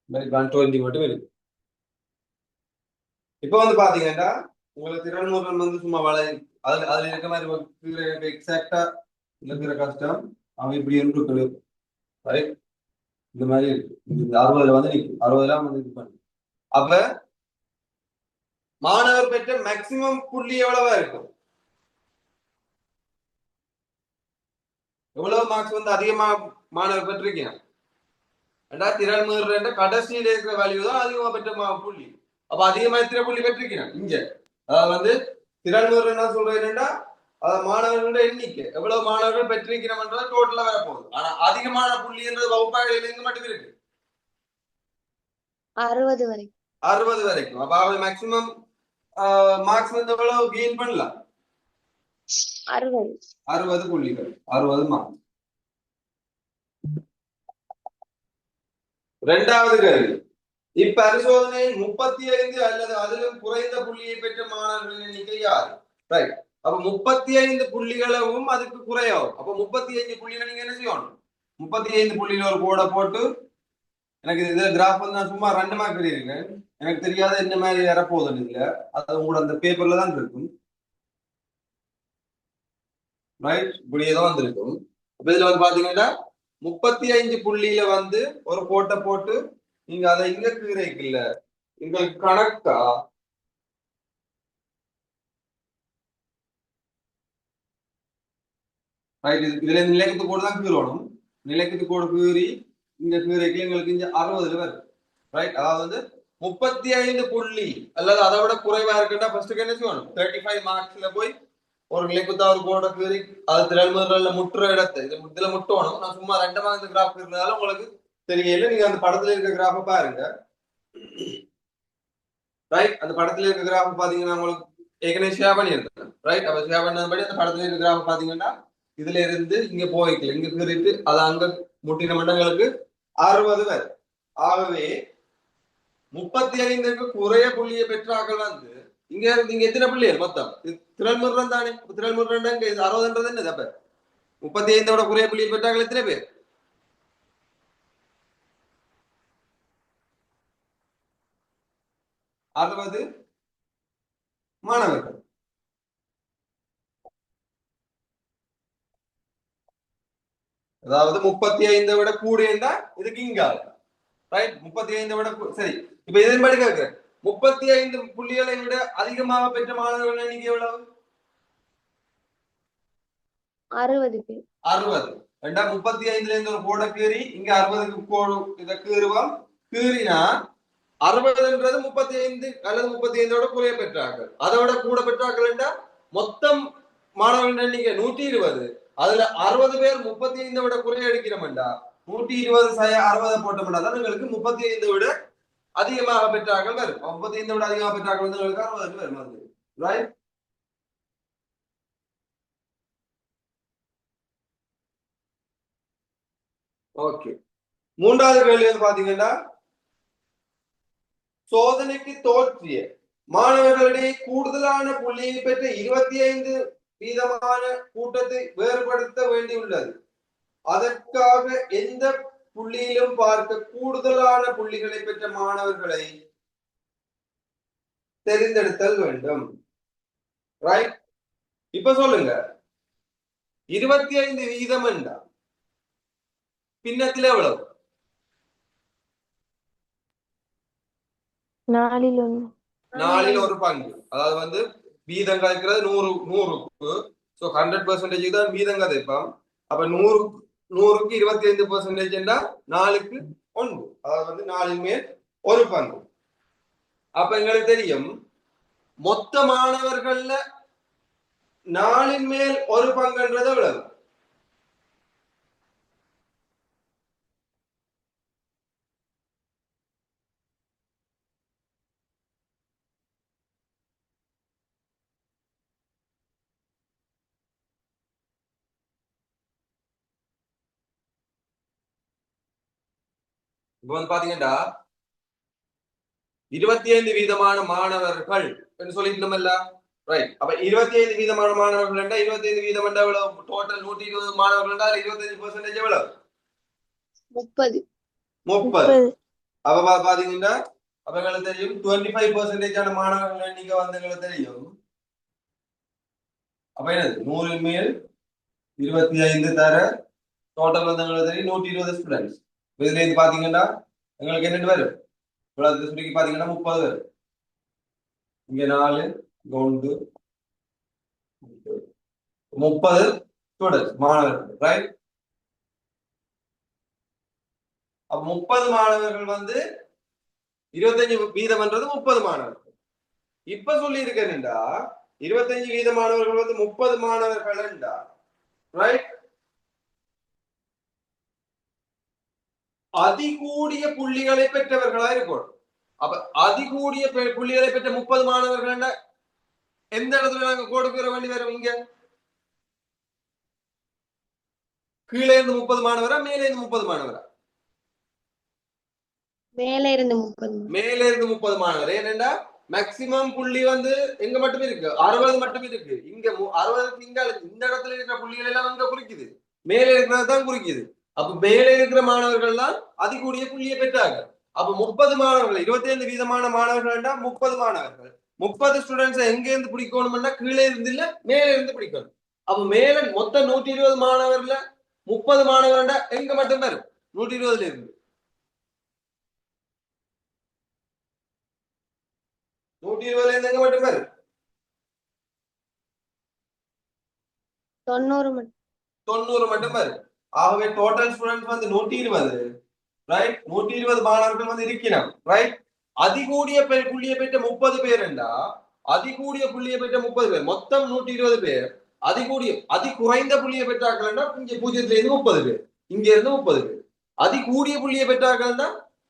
மாதிரி 120 மட்டும் இருக்கு. இப்ப வந்து பாத்தீங்கன்னா உங்களுக்கு திறன்முறை வந்து சும்மா அதுல இருக்க மாதிரி எக்ஸாக்டா இருக்கிற கஷ்டம் அவன் இப்படி இருக்கு. ரைட், இந்த மாதிரி இருக்கு. இந்த 60 வந்து நிற்கும், 60 வந்து இது பண்ணு. அப்ப மாணவர் பெற்ற மேக்சிமம் புள்ளி எவ்வளவா இருக்கும்? எவ்வளவு மார்க்ஸ் வந்து அதிகமா மாணவர் பெற்றிருக்கீங்க? திறன்முறை கடைசியில இருக்கிற வேல்யூ தான் அதிகமா பெற்ற புள்ளி. அப்ப அதிகமா எத்தனை புள்ளி பெற்றிருக்கீங்க இங்க? அதாவது வந்து திறன்முறை என்ன சொல்றேன்னா மாணவர்களோட எண்ணிக்கை, எவ்வளவு மாணவர்கள் பெற்றிருக்கிறோம்ன்றது டோட்டலா வரப்போகுது. ஆனா அதிகமான புள்ளி என்றது வகுப்பாக எங்க மட்டும் இருக்கு? 60 வரை. 60 வரைக்கும். அப்ப அவள் மேக்சிமம் மார்க்ஸ் வந்து எவ்வளவு கெயின் பண்ணலாம்? 60 புள்ளிகள், 60 மார்க்ஸ். இரண்டாவது கேள்வி, இப்பரிசோதனையில் 35 அல்லது அதிலும் குறைந்த புள்ளியை பெற்ற மாணவர்களின் எண்ணிக்கை யார்? ரைட், அப்ப 35 புள்ளிகளும் அதுக்கு குறையும். அப்ப 35 புள்ளிகள் நீங்க என்ன செய்யணும்? 35 புள்ளிகள் ஒரு கோடை போட்டு, எனக்கு இதுல கிராஃப் வந்து நான் சும்மா 2 மார்க் எழுதியிருக்கேன். எனக்கு தெரியாத என்ன மாதிரி வரப்போகுதுன்னு இல்ல, அது உங்களோட அந்த பேப்பர்ல தான் இருக்கும். ரைட், இப்படியே தான் வந்திருக்கும். அப்ப இதுல வந்து பாத்தீங்கன்னா 35 புள்ளியில வந்து ஒரு கோட்டை போட்டு நீங்க அதை இங்க கீரைக்குல்ல உங்களுக்கு கணக்கா ரைட், இதுல நிலைக்கத்து கோடு தான் கீறணும். நிலைக்கத்து கோடு கீறி இந்த கீரைக்கு எங்களுக்கு இங்க 60 வருது. ரைட், அதாவது வந்து 35 புள்ளி அல்லது அதை விட குறைவா இருக்குன்னா ஃபர்ஸ்ட் என்ன செய்யணும்? 35 மார்க்ஸ்ல போய் ஒரு நிலைக்குத்தா ஒரு கோடை கீறி அது திறன்முறையில முட்டுற இடத்தை இதுல முட்டணும். நான் சும்மா 2 மார்க் கிராஃப் இருந்தாலும் உங்களுக்கு தெரியல. நீங்க அந்த படத்துல இருக்க கிராஃப பாருங்க. ரைட், அந்த படத்துல இருக்க கிராஃப் பாத்தீங்கன்னா உங்களுக்கு ஏற்கனவே ஷேர் பண்ணியிருக்கேன். ரைட், அப்ப ஷேர் பண்ணபடி அந்த படத்துல இருக்க கிராஃப் பாத்தீங்கன்னா இதுல இருந்து இங்க போய்க்கல, இங்க கீறிட்டு அது அங்க முட்டின மண்டங்களுக்கு 60 வரை. ஆகவே 35க்கு குறைய புள்ளியை பெற்றாக்கள் வந்து இங்க எத்தனை புள்ளிகள் மொத்தம்? திறன்முறை தானே. திறன்முறை 60ன்றது என்னது? அப்ப 35 விட குறைய புள்ளியை பெற்றார்கள் எத்தனை பேர்? 60 மாணவர்கள். அதாவது 35 விட கூடுனா இதுக்கு இங்க ரைட். 35 விட சரி. இப்ப இதன்படி கேட்கிறேன், 35 புள்ளிகளை விட அதிகமாக பெற்ற மாணவர்கள் எண்ணிக்கை எவ்வளவு? 60 பேர். 60. 35ல இருந்து ஒரு கோடை கீறி இங்க 60க்கு கோடு இதை கீறுவோம். கீறினா 60ன்றது 35 அல்லது 35ஓட குறைய பெற்றார்கள். அதோட கூட பெற்றார்கள் மொத்தம் மாணவர்கள் எண்ணிக்கை 120. அதுல 60 பேர் 35 விட குறைய எடுக்கிறோம்டா 120 60 போட்டோம்னா தான் உங்களுக்கு 35 விட அதிகமாக பெற்றார்கள் வரும். 35 விட அதிகமாக பெற்றார்கள் வந்து உங்களுக்கு 60 வரும். ரைட். ஓகே. மூன்றாவது கேள்வி வந்து பாத்தீங்கன்னா, சோதனைக்கு தோற்றிய மாணவர்களிடையே கூடுதலான புள்ளியை பெற்ற 25% கூட்டத்தை வேறுபடுத்த வேண்டியுள்ளது. அதற்காக எந்த புள்ளியிலும் பார்க்க கூடுதலான புள்ளிகளை பெற்ற மாணவர்களை தெரிந்தெடுத்தல் வேண்டும். ரைட். இப்ப சொல்லுங்க, 25% என்றா பின்னத்தில் எவ்வளவு? 4 ஒரு பங்கு. அதாவது வந்து வீதம் கழிக்கிறது 100க்கு. சோ 100% தான் வீதம் கதைப்போம். அப்ப 100க்கு 25% என்றா 4க்கு 1. அதாவது வந்து 4 மேல் ஒரு பங்கு. அப்ப எங்களுக்கு தெரியும் மொத்த மாணவர்கள்ல 4 மேல் ஒரு பங்குன்றது எவ்வளவு? இப்ப வந்து பாத்தீங்கன்னா 25% மாணவர்கள் என்று சொல்லிட்டோம்ல. ரைட். அப்ப 25% மாணவர்கள் 25% எவ்வளவு? டோட்டல் 120 மாணவர்கள் 25% எவ்வளவு? 30. அப்ப பாத்தீங்கன்னா அவங்களுக்கு தெரியும் 25% மாணவர்கள் எண்ணிக்கை வந்து எங்களுக்கு தெரியும். அப்ப என்னது 100 மேல் 25 தர டோட்டல் வந்து எங்களுக்கு தெரியும் 120 ஸ்டூடெண்ட்ஸ். இதுல இருந்து பாத்தீங்கன்னா எங்களுக்கு என்னென்னு வரும்? சுருக்கி பாத்தீங்கன்னா 30 வரும். இங்க 4 1 30 ஸ்டூடெண்ட்ஸ் மாணவர்கள். ரைட். அப்ப 30 மாணவர்கள் வந்து 25% 30 மாணவர்கள். இப்ப சொல்லி இருக்கேன்டா 25% மாணவர்கள் வந்து 30 மாணவர்கள். ரைட். அதிகூடிய புள்ளிகளை பெற்றவர்களா இருக்கும். அப்ப அதிகூடிய புள்ளிகளை பெற்ற 30 மாணவர்கள் எந்த இடத்துல நாங்க கொடுக்கிற வேண்டி வரும்? இங்க கீழே இருந்து 30 மாணவரா மேலே இருந்து 30 மாணவரா? மேலே இருந்து 30. மேலே இருந்து 30 மாணவர். ஏனென்றா மேக்சிமம் புள்ளி வந்து எங்க மட்டும் இருக்கு? 60 மட்டும் இருக்கு. இங்க 60க்கு இங்க இந்த இடத்துல இருக்கிற புள்ளிகள் எல்லாம் அங்க குறிக்குது, மேலே இருக்கிறதான் குறிக்குது. அப்ப மேலே இருக்கிற மாணவர்கள் தான் அதிகூடிய புள்ளியை பெற்றாங்க. அப்ப 30 மாணவர்கள் 25% மாணவர்கள் 30 மாணவர்கள் 30 ஸ்டூடெண்ட்ஸ் எங்க இருந்து பிடிக்கணும்னா கீழே இருந்து இல்ல மேலே இருந்து பிடிக்கணும். அப்ப மேல மொத்தம் 120 மாணவர்ல 30 மாணவர்கள் எங்க மட்டும் வரும்? 120ல இருந்து 120ல இருந்து எங்க மட்டும் வரும்? 90 மட்டும். 90 மட்டும் வரும். ஆகவே டோட்டல் ஸ்டூடெண்ட்ஸ் வந்து 120. ரைட். 120 மாணவர்கள் வந்து இருக்கிறோம். ரைட். அதிகூடிய புள்ளியை பெற்ற 30 பேர் என்றா அதிகூடிய புள்ளியை பெற்ற 30 பேர் மொத்தம் 120 பேர். அதி குறைந்த புள்ளியை பெற்றார்கள்னா இங்க 0ல இருந்து 30 பேர், இங்க இருந்து 30 பேர். அதிகூடிய புள்ளியை பெற்றார்கள்னா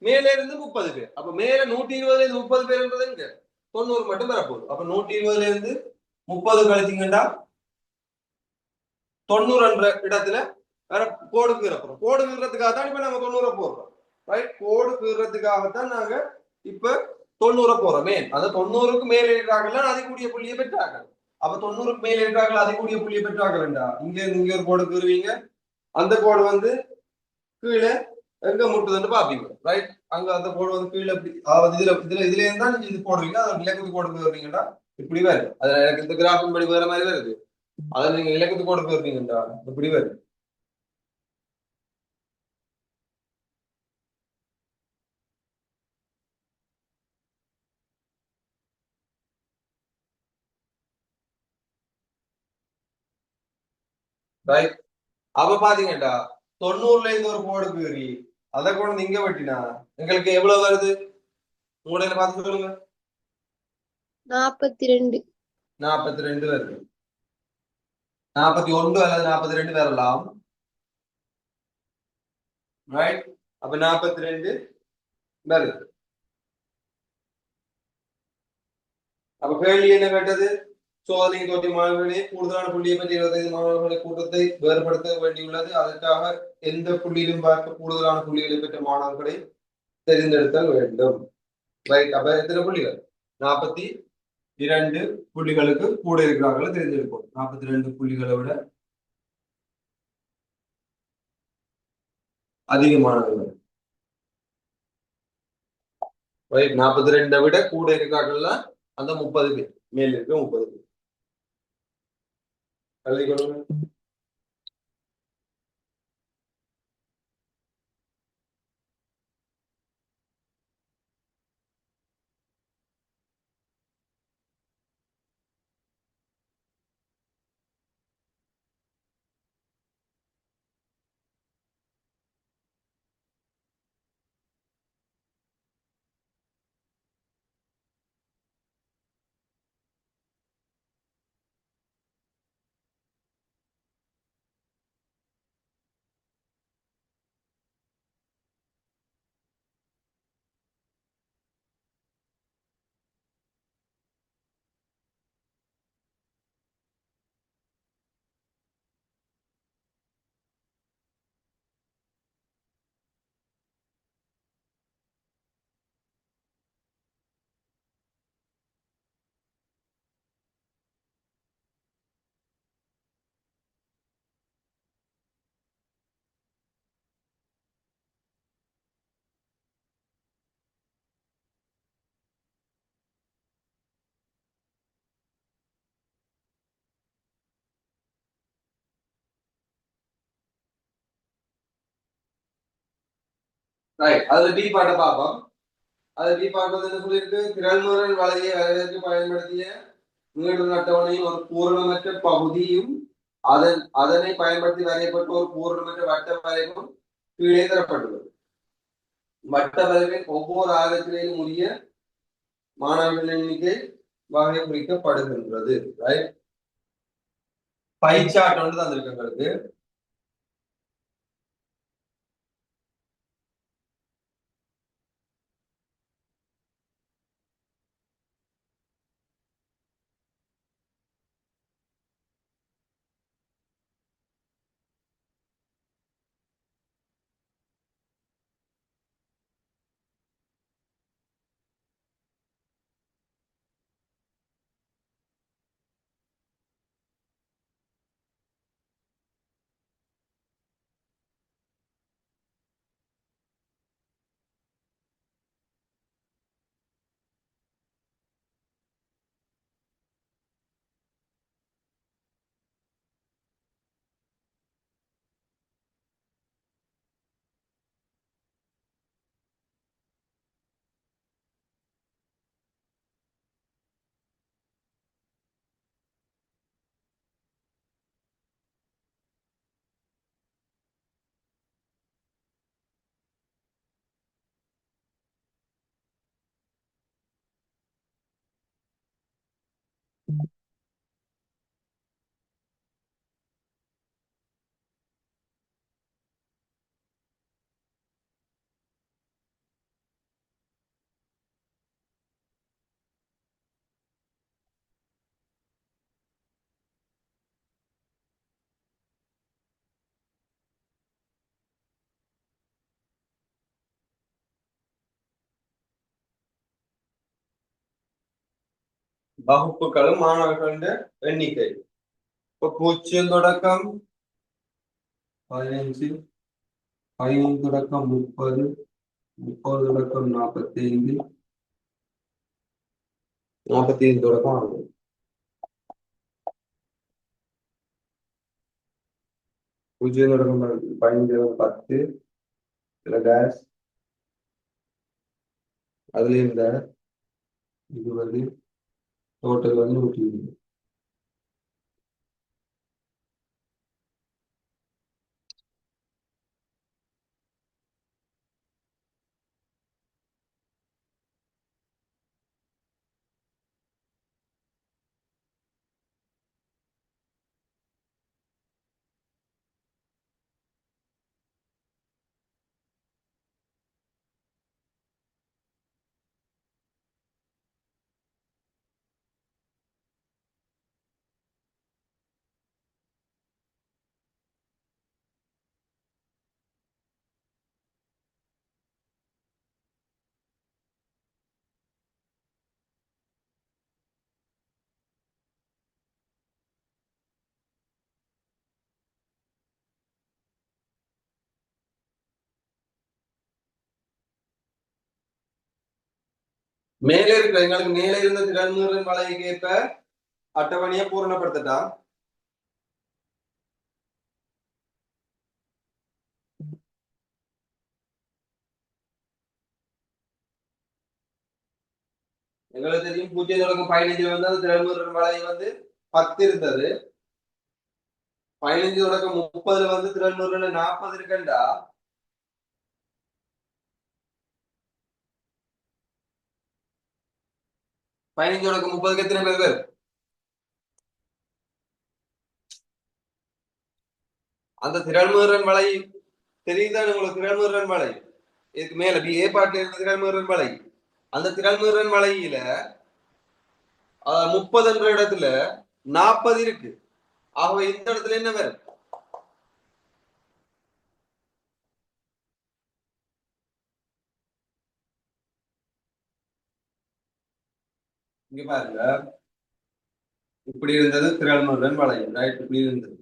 மேலே இருந்து 30 பேர். அப்ப மேல 120ல இருந்து 30 பேர்ன்றது இங்க 90 மட்டும் வரப்போகுது. அப்ப 120ல இருந்து 30 கழிச்சீங்கன்னா 90 இடத்துல வேற கோடு கீறப்போம். கோடு கீறதுக்காக தான் இப்ப நாங்க 90 போடுறோம். ரைட். கோடு கீறதுக்காகத்தான் நாங்க இப்ப 90 போறோம். அந்த 90க்கு மேலே இருக்கிறார்கள் அதிகூடிய புள்ளியை பெற்றார்கள். அப்ப 90க்கு மேல இருக்கிறார்கள் அதிகூடிய புள்ளியை பெற்றார்கள்டா இங்க இருந்து இங்க ஒரு கோடு கீறுவீங்க. அந்த கோடு வந்து கீழே எங்க முட்டுதுன்னு பாப்பீங்க. ரைட், அங்க அந்த கோடு வந்து கீழே இப்படி அதாவது இதுல இருந்தா நீங்க இது போடுவீங்க. அதை இலக்கத்து கோடு போடுறீங்கன்னா இப்படி வருது. அதுல எனக்கு இந்த கிராஃபின் படி வேற மாதிரி வருது. அதை நீங்க இலக்கத்து கோடு போடுறீங்கடா இப்படி வருது. ரைட், அப்ப பாத்தீங்கடா 90ல இருந்து ஒரு கோடு கீறி அதை கொண்டு இங்க வெட்டினா எங்களுக்கு எவ்வளவு வருது? உங்களோட பார்த்து சொல்லுங்க. 42. 42 வருது. 41 அல்லது 42 வரலாம். ரைட், அப்ப 42 வருது. அப்ப கேள்வி என்ன கேட்டது? சோதனை தோற்றிய மாணவர்களே கூடுதலான புள்ளியை பெற்ற 25 மாணவர்களை கூட்டத்தை வேறுபடுத்த வேண்டியுள்ளது. அதற்காக எந்த புள்ளியிலும் பார்க்க கூடுதலான புள்ளிகளை பெற்ற மாணவர்களை தெரிந்தெடுத்தல் வேண்டும். ரைட், அப்ப எத்தனை புள்ளிகள்? 42 புள்ளிகளுக்கு கூட இருக்கிறார்கள் தெரிஞ்செடுப்போம். 42 புள்ளிகளை விட அதிகமானவர்கள். ரைட், 42 விட கூட இருக்கிறார்கள்ல அந்த 30 பேர், மேல் இருக்க 30 பேர் எழுதி கொடுங்க. ரைட், அதுல டி பாட்டை பார்ப்போம். அது டி பார்ப்பது என்ன சொல்லியிருக்கு? திறன்முறை வளையை வரைவதற்கு பயன்படுத்திய நீடுள்ள அட்டவணையின் ஒரு பூரணமற்ற பகுதியும் அதனை பயன்படுத்தி வரையப்பட்ட ஒரு பூரணமற்ற வட்ட வரைவும் கீழே தரப்பட்டுள்ளது. வட்ட வரைவின் ஒவ்வொரு ஆரத்திலேயும் உரிய மாணவர்களின் எண்ணிக்கை வகை குறிக்கப்படுகின்றது. ரைட், பை சார்ட் வந்து தந்திருக்கு எங்களுக்கு. வகுப்புகளும் மாணவர்களுடைய எண்ணிக்கை. இப்போ 0 தொடக்கம் 15, 15 தொடக்கம் 30, 30 தொடக்கம் 45, 45 தொடக்கம் 60. 0 தொடக்கம் 15, 10, இதுல டேஷ், அதுல இந்த 20, டோட்டல் வந்து 120. மேலே இருக்கிற எங்களுக்கு மேலே இருந்த திறன்முறை மலைக்கு ஏற்ப அட்டவணையை பூரணப்படுத்தட்டா? எங்களுக்கு தெரியும் 0 தொடக்கம் 15 வந்து அந்த திறன்முறை மலை வந்து 10 இருந்தது. 15 தொடக்கம் 30 வந்து திறன்முறை 40 இருக்கண்டா. 15 தொடக்கம் 30க்கு எத்தனை பேர்? அந்த திறன்முறை மலை தெரியுதான் உங்களுக்கு? திறன்முறை மலை இதுக்கு மேல ஏ பாட்டுல இருந்த திறன்முறை மலை, அந்த திறன்முறை மலையில 30 என்ற இடத்துல 40 இருக்கு. ஆகவே இந்த இடத்துல என்ன வேற? இங்க பாருங்க, இப்படி இருந்தது திறன்முறை மலை, ரைட்? இப்படி இருந்தது.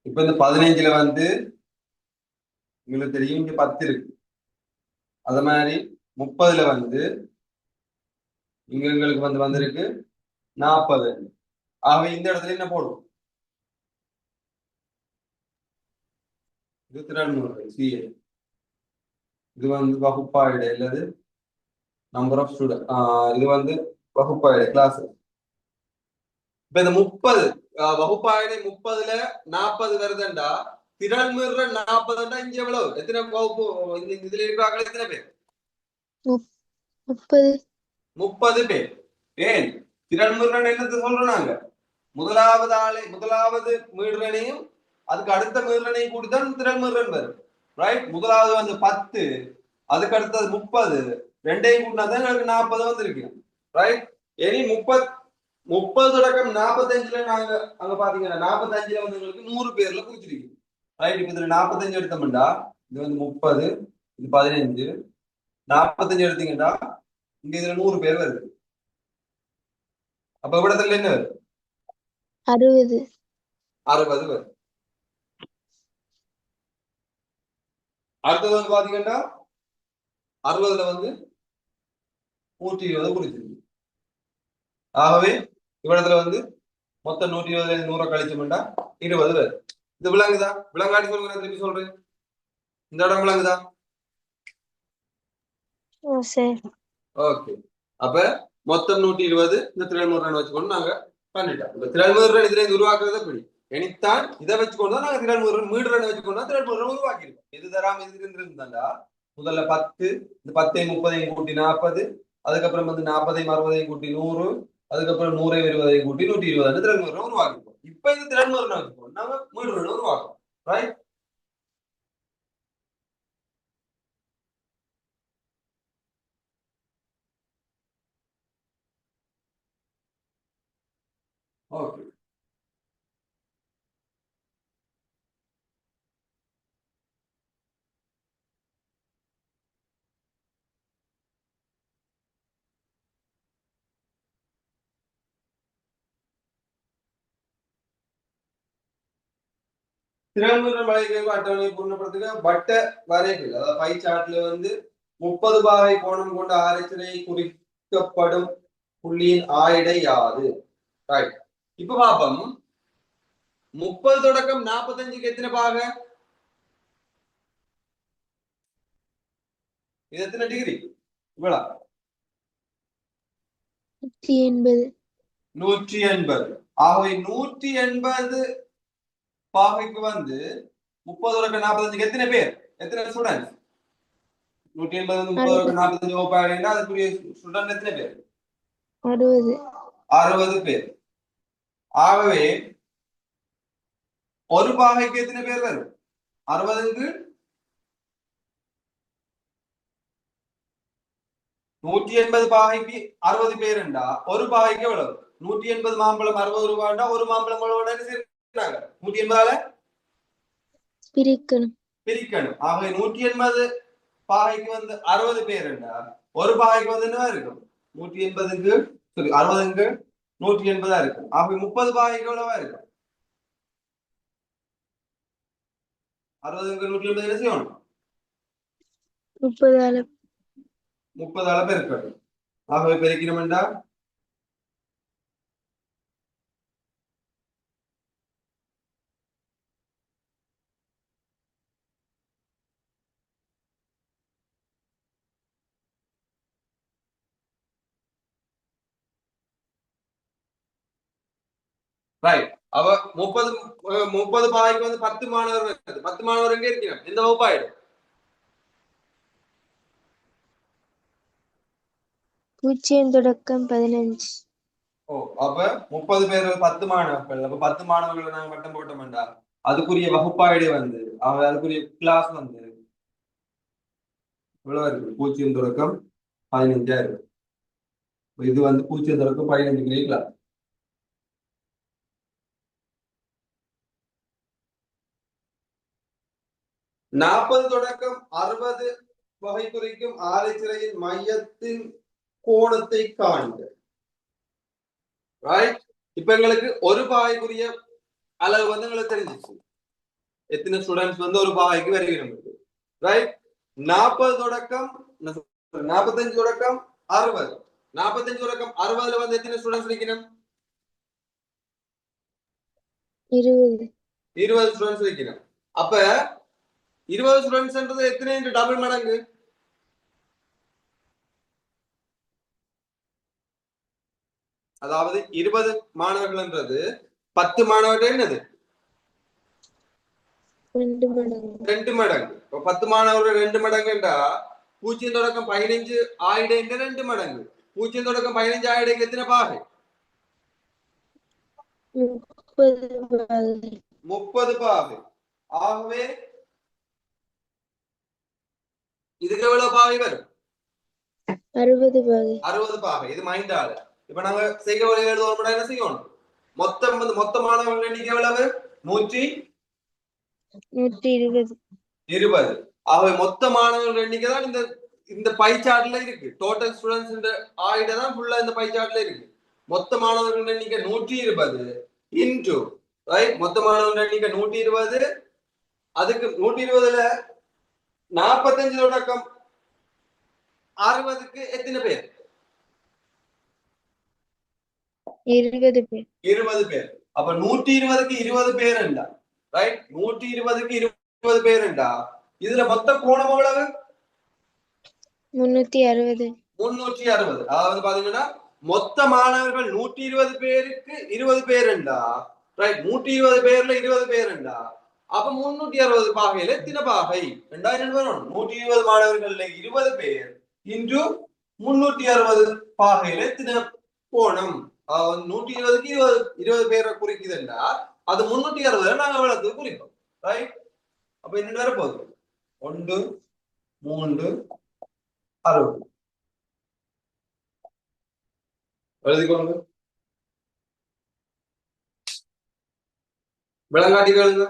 இப்ப இந்த 15ல வந்து உங்களுக்கு தெரியும் இங்க 10 இருக்கு. அது மாதிரி 30ல வந்து இங்க எங்களுக்கு வந்து வந்திருக்கு 40. ஆகவே இந்த இடத்துல என்ன போடும்? இது திறன்முறை சிஏ. இது வந்து வகுப்பாயிட அல்லது நம்பர் ஆஃப் ஸ்டூடெண்ட். இது வந்து வகுப்பாயிட கிளாஸ். இப்ப இந்த 30 வகுப்பாயிடை 30ல 40 வருதுண்டா, திறன்முறை 40ண்டா இங்க எவ்வளவு? எத்தனை வகுப்பு இதுல இருக்கிறாங்க? எத்தனை பேர்? 30. 30 பேர். ஏன் திறன்முறை என்னது சொல்றோம் நாங்க? முதலாவது மீடுரனையும் அதுக்கு அடுத்த மீடுரனையும் கூட்டிதான் திறன்முறை வரும், ரைட்? முதலாவது வந்து 10, அதுக்கு அடுத்தது 30, ரெண்டையும் கூட்டினாதான் எனக்கு 40 வந்து இருக்கு, ரைட்? இனி 30 தொடக்கம் 45ல நாங்க அங்க பாத்தீங்கன்னா 45ல வந்து எங்களுக்கு 100 பேர்ல குறிச்சிருக்கு, ரைட்? இப்ப இதுல 45 எடுத்தோம்டா, இது வந்து 30, இது 15, 45 எடுத்தீங்கன்னா இங்க இதுல 100 பேர் வருது. அப்ப இவ்விடத்துல என்ன வருது? 60. 60 வருது. அடுத்தது வந்து பாத்தீங்கன்னா 60ல வந்து 120 குறிச்சிருக்கு. ஆகவே இவ்விடத்துல வந்து மொத்தம் 120 100 கழிச்சோம்டா 20 வருது. இது விளங்குதா? விளங்காட்டி சொல்லுங்க, நான் திருப்பி சொல்றேன். இந்த இடம் விளங்குதா? சரி. ஓகே. அப்ப மொத்தம் 120 இந்த திறன்முறை வச்சுக்கொண்டு நாங்க பண்ணிட்டோம். இந்த திறன்முறை இதுல இருந்து உருவாக்குறது எப்படி? எனித்தான் இதை வச்சுக்கொண்டு தான் நாங்க திறன்முறை மீடுறனை வச்சுக்கொண்டு தான் திறன்முறை உருவாக்கிருக்கோம். இது தராம இது இருந்திருந்தாண்டா முதல்ல 10, இந்த 10ஐயும் 30ஐயும் கூட்டி 40, அதுக்கப்புறம் வந்து 40ஐயும் 60ஐயும் கூட்டி 100, அதுக்கப்புறம் 100ஐயும் 20ஐயும் கூட்டி 120 திறன்முறை உருவாக்கிருக்கோம். இப்ப இந்த திறன்முறை வச்சுக்கோம் நாங்க மீடுறனை உருவாக்குறோம், ரைட்? ஓகே. திருவண்ணூர் மலைக்கு அட்டவணையை பூர்ணப்படுத்துக வட்ட வரைகள் அதாவது பை சார்ட்ல வந்து 30 பாகை கோணம் கொண்ட ஆரச்சனை குறிக்கப்படும் புள்ளியின் ஆயிடை யாது. ரைட். இப்ப பாப்போம் 30 தொடக்கம் 45க்கு எத்தனை பாகை? இது எத்தனை டிகிரி? இவ்வளவு 180. 180. ஆகவே 180 பாகைக்கு வந்து 30 தொடக்கம் 45க்கு எத்தனை பேர்? எத்தனை ஸ்டூடெண்ட்ஸ்? 180 30 தொடக்கம் 45 வகுப்பாங்கன்னா அதுக்குரிய ஸ்டூடெண்ட் எத்தனை பேர்? 60. 60 பேர். ஆகவே ஒரு பாகைக்கு எத்தனை பேர் வரும்? 60க்கு 180 பாகைக்கு 60 பேர் என்றா ஒரு பாகைக்கு எவ்வளவு? 180 மாம்பழம் 60 ரூபாண்டா ஒரு மாம்பழம் எவ்வளவு சேர்க்கிறாங்க? 180 பிரிக்கணும். பிரிக்கணும். ஆகவே 180 பாகைக்கு வந்து 60 பேர் என்றா ஒரு பாகைக்கு வந்து என்ன இருக்கும்? 180க்கு சரி 60க்கு 180 இருக்கும். ஆகவே 30 பாகைக்கு எவ்வளவா இருக்கும்? 60க்கு 180 என்ன செய்யணும்? 30 30 பெருக்கணும். ஆகவே பெருக்கணும் என்றா ரைட். அவ 30 பாகைக்கு வந்து 10 மாணவர்கள் 10 மாணவர் எங்க இருக்கிறோம்? எந்த வகுப்பாயிடும்? 0 தொடக்கம் 15. ஓ அப்ப 30 பேர் 10 மாணவர்கள். அப்ப 10 மாணவர்களை நாங்க வட்டம் போட்டோம்டா அதுக்குரிய வகுப்பாயிடு வந்து அதுக்குரிய கிளாஸ் வந்து இவ்வளவு இருக்கு 0 தொடக்கம் 15 இருக்கு. இது வந்து 0 தொடக்கம் 15 கிளாஸ். நாற்பது தொடக்கம் 60 வகை குறிக்கும் ஆரைச்சிறையின் மையத்தின் கோணத்தை காண்க. இப்ப எங்களுக்கு ஒரு பாகைக்குரிய அளவு வந்து எங்களுக்கு தெரிஞ்சிச்சு. எத்தனை ஸ்டூடெண்ட்ஸ் வந்து ஒரு பாகைக்கு வருகிறோம். ரைட். 40 தொடக்கம் 45 தொடக்கம் 60. 45 தொடக்கம் 60ல வந்து எத்தனை ஸ்டூடெண்ட்ஸ் இருக்கணும்? 20 ஸ்டூடெண்ட்ஸ் இருக்கணும். அப்ப 20 ஸ்டூடெண்ட்ஸ்ன்றது எத்தனை டபுள் மடங்கு? அதாவது 20 மாணவர்கள்ன்றது 10 மாணவர்கள் என்னது? 2 மடங்கு. 10 மாணவர்கள் 2 மடங்குண்டா 0 தொடக்கம் 15 ஆயிடைங்க 2 மடங்கு. 0 தொடக்கம் 15 ஆயிடைக்கு எத்தனை பாகை? 30 பாகை. ஆகவே இதுக்கு எவ்வளவு பாகை வரும்? 60 பாகை. 60 பாகை. இது மைண்டால. இப்ப நாங்க செய்க வழி எழுதுவோம் என்ன செய்யணும்? மொத்த மாணவர்கள் எண்ணிக்கை எவ்வளவு? 120. ஆகவே மொத்த மாணவர்கள் எண்ணிக்கை தான் இந்த பை சார்ட்ல இருக்கு. டோட்டல் ஸ்டூடெண்ட்ஸ் ஆயிட தான் ஃபுல்லா இந்த பை சார்ட்ல இருக்கு. மொத்த மாணவர்கள் எண்ணிக்கை 120 இன்டு ரைட். மொத்த மாணவர்கள் எண்ணிக்கை 120. அதுக்கு 120ல 45 தொடக்கம் 60க்கு எத்தனை பேர்? 20 பேர். 20 பேர். அப்ப 120க்கு 20 பேர் என்றா ரைட். 120க்கு 20 பேர் என்றா இதுல மொத்த கோணம் எவ்வளவு? 360. 360. அதாவது பாத்தீங்கன்னா மொத்த மாணவர்கள் 120 பேருக்கு 20 பேர் என்றா ரைட். 120 பேர்ல 20 பேர் என்றா அப்ப 360 பாகையில எத்தனை பாகை? 2000 வரும். 120 மாணவர்கள்ல 20 பேர் இன்று 360 பாகையில எத்தனை கோணம்? 120க்கு 20 பேரை குறிக்குதுன்னா அது 360 நாங்க எவ்வளவு குறிப்போம் ரைட். அப்ப இன்னும் வர போகுது 1 3 60 எழுதிக்கோங்க. விளங்காட்டிகளுங்க.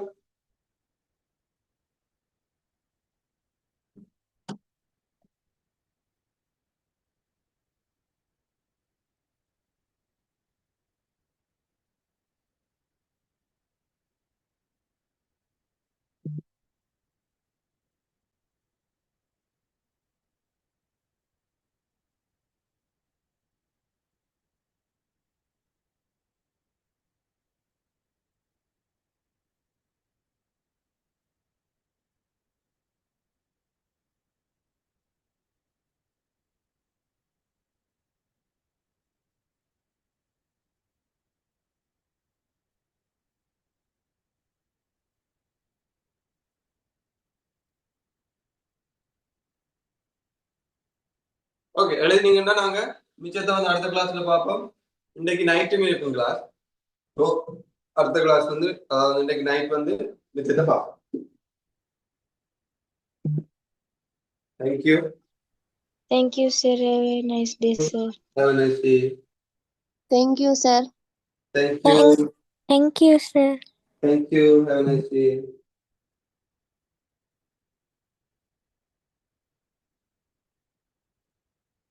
ஓகே, எழுதினீங்கன்னா நாங்க மிச்சத்தை வந்து அடுத்த கிளாஸ்ல பார்ப்போம். இன்னைக்கு நைட்டும் இருக்கும் கிளாஸ். ஸோ அடுத்த கிளாஸ் வந்து இன்னைக்கு நைட் வந்து மிச்சத்தை பார்ப்போம். Thank you. Thank you, sir. Have a nice day, sir. Have a nice day. Thank you, sir. Thank you. Thank you, sir. Thank you. Have a nice day.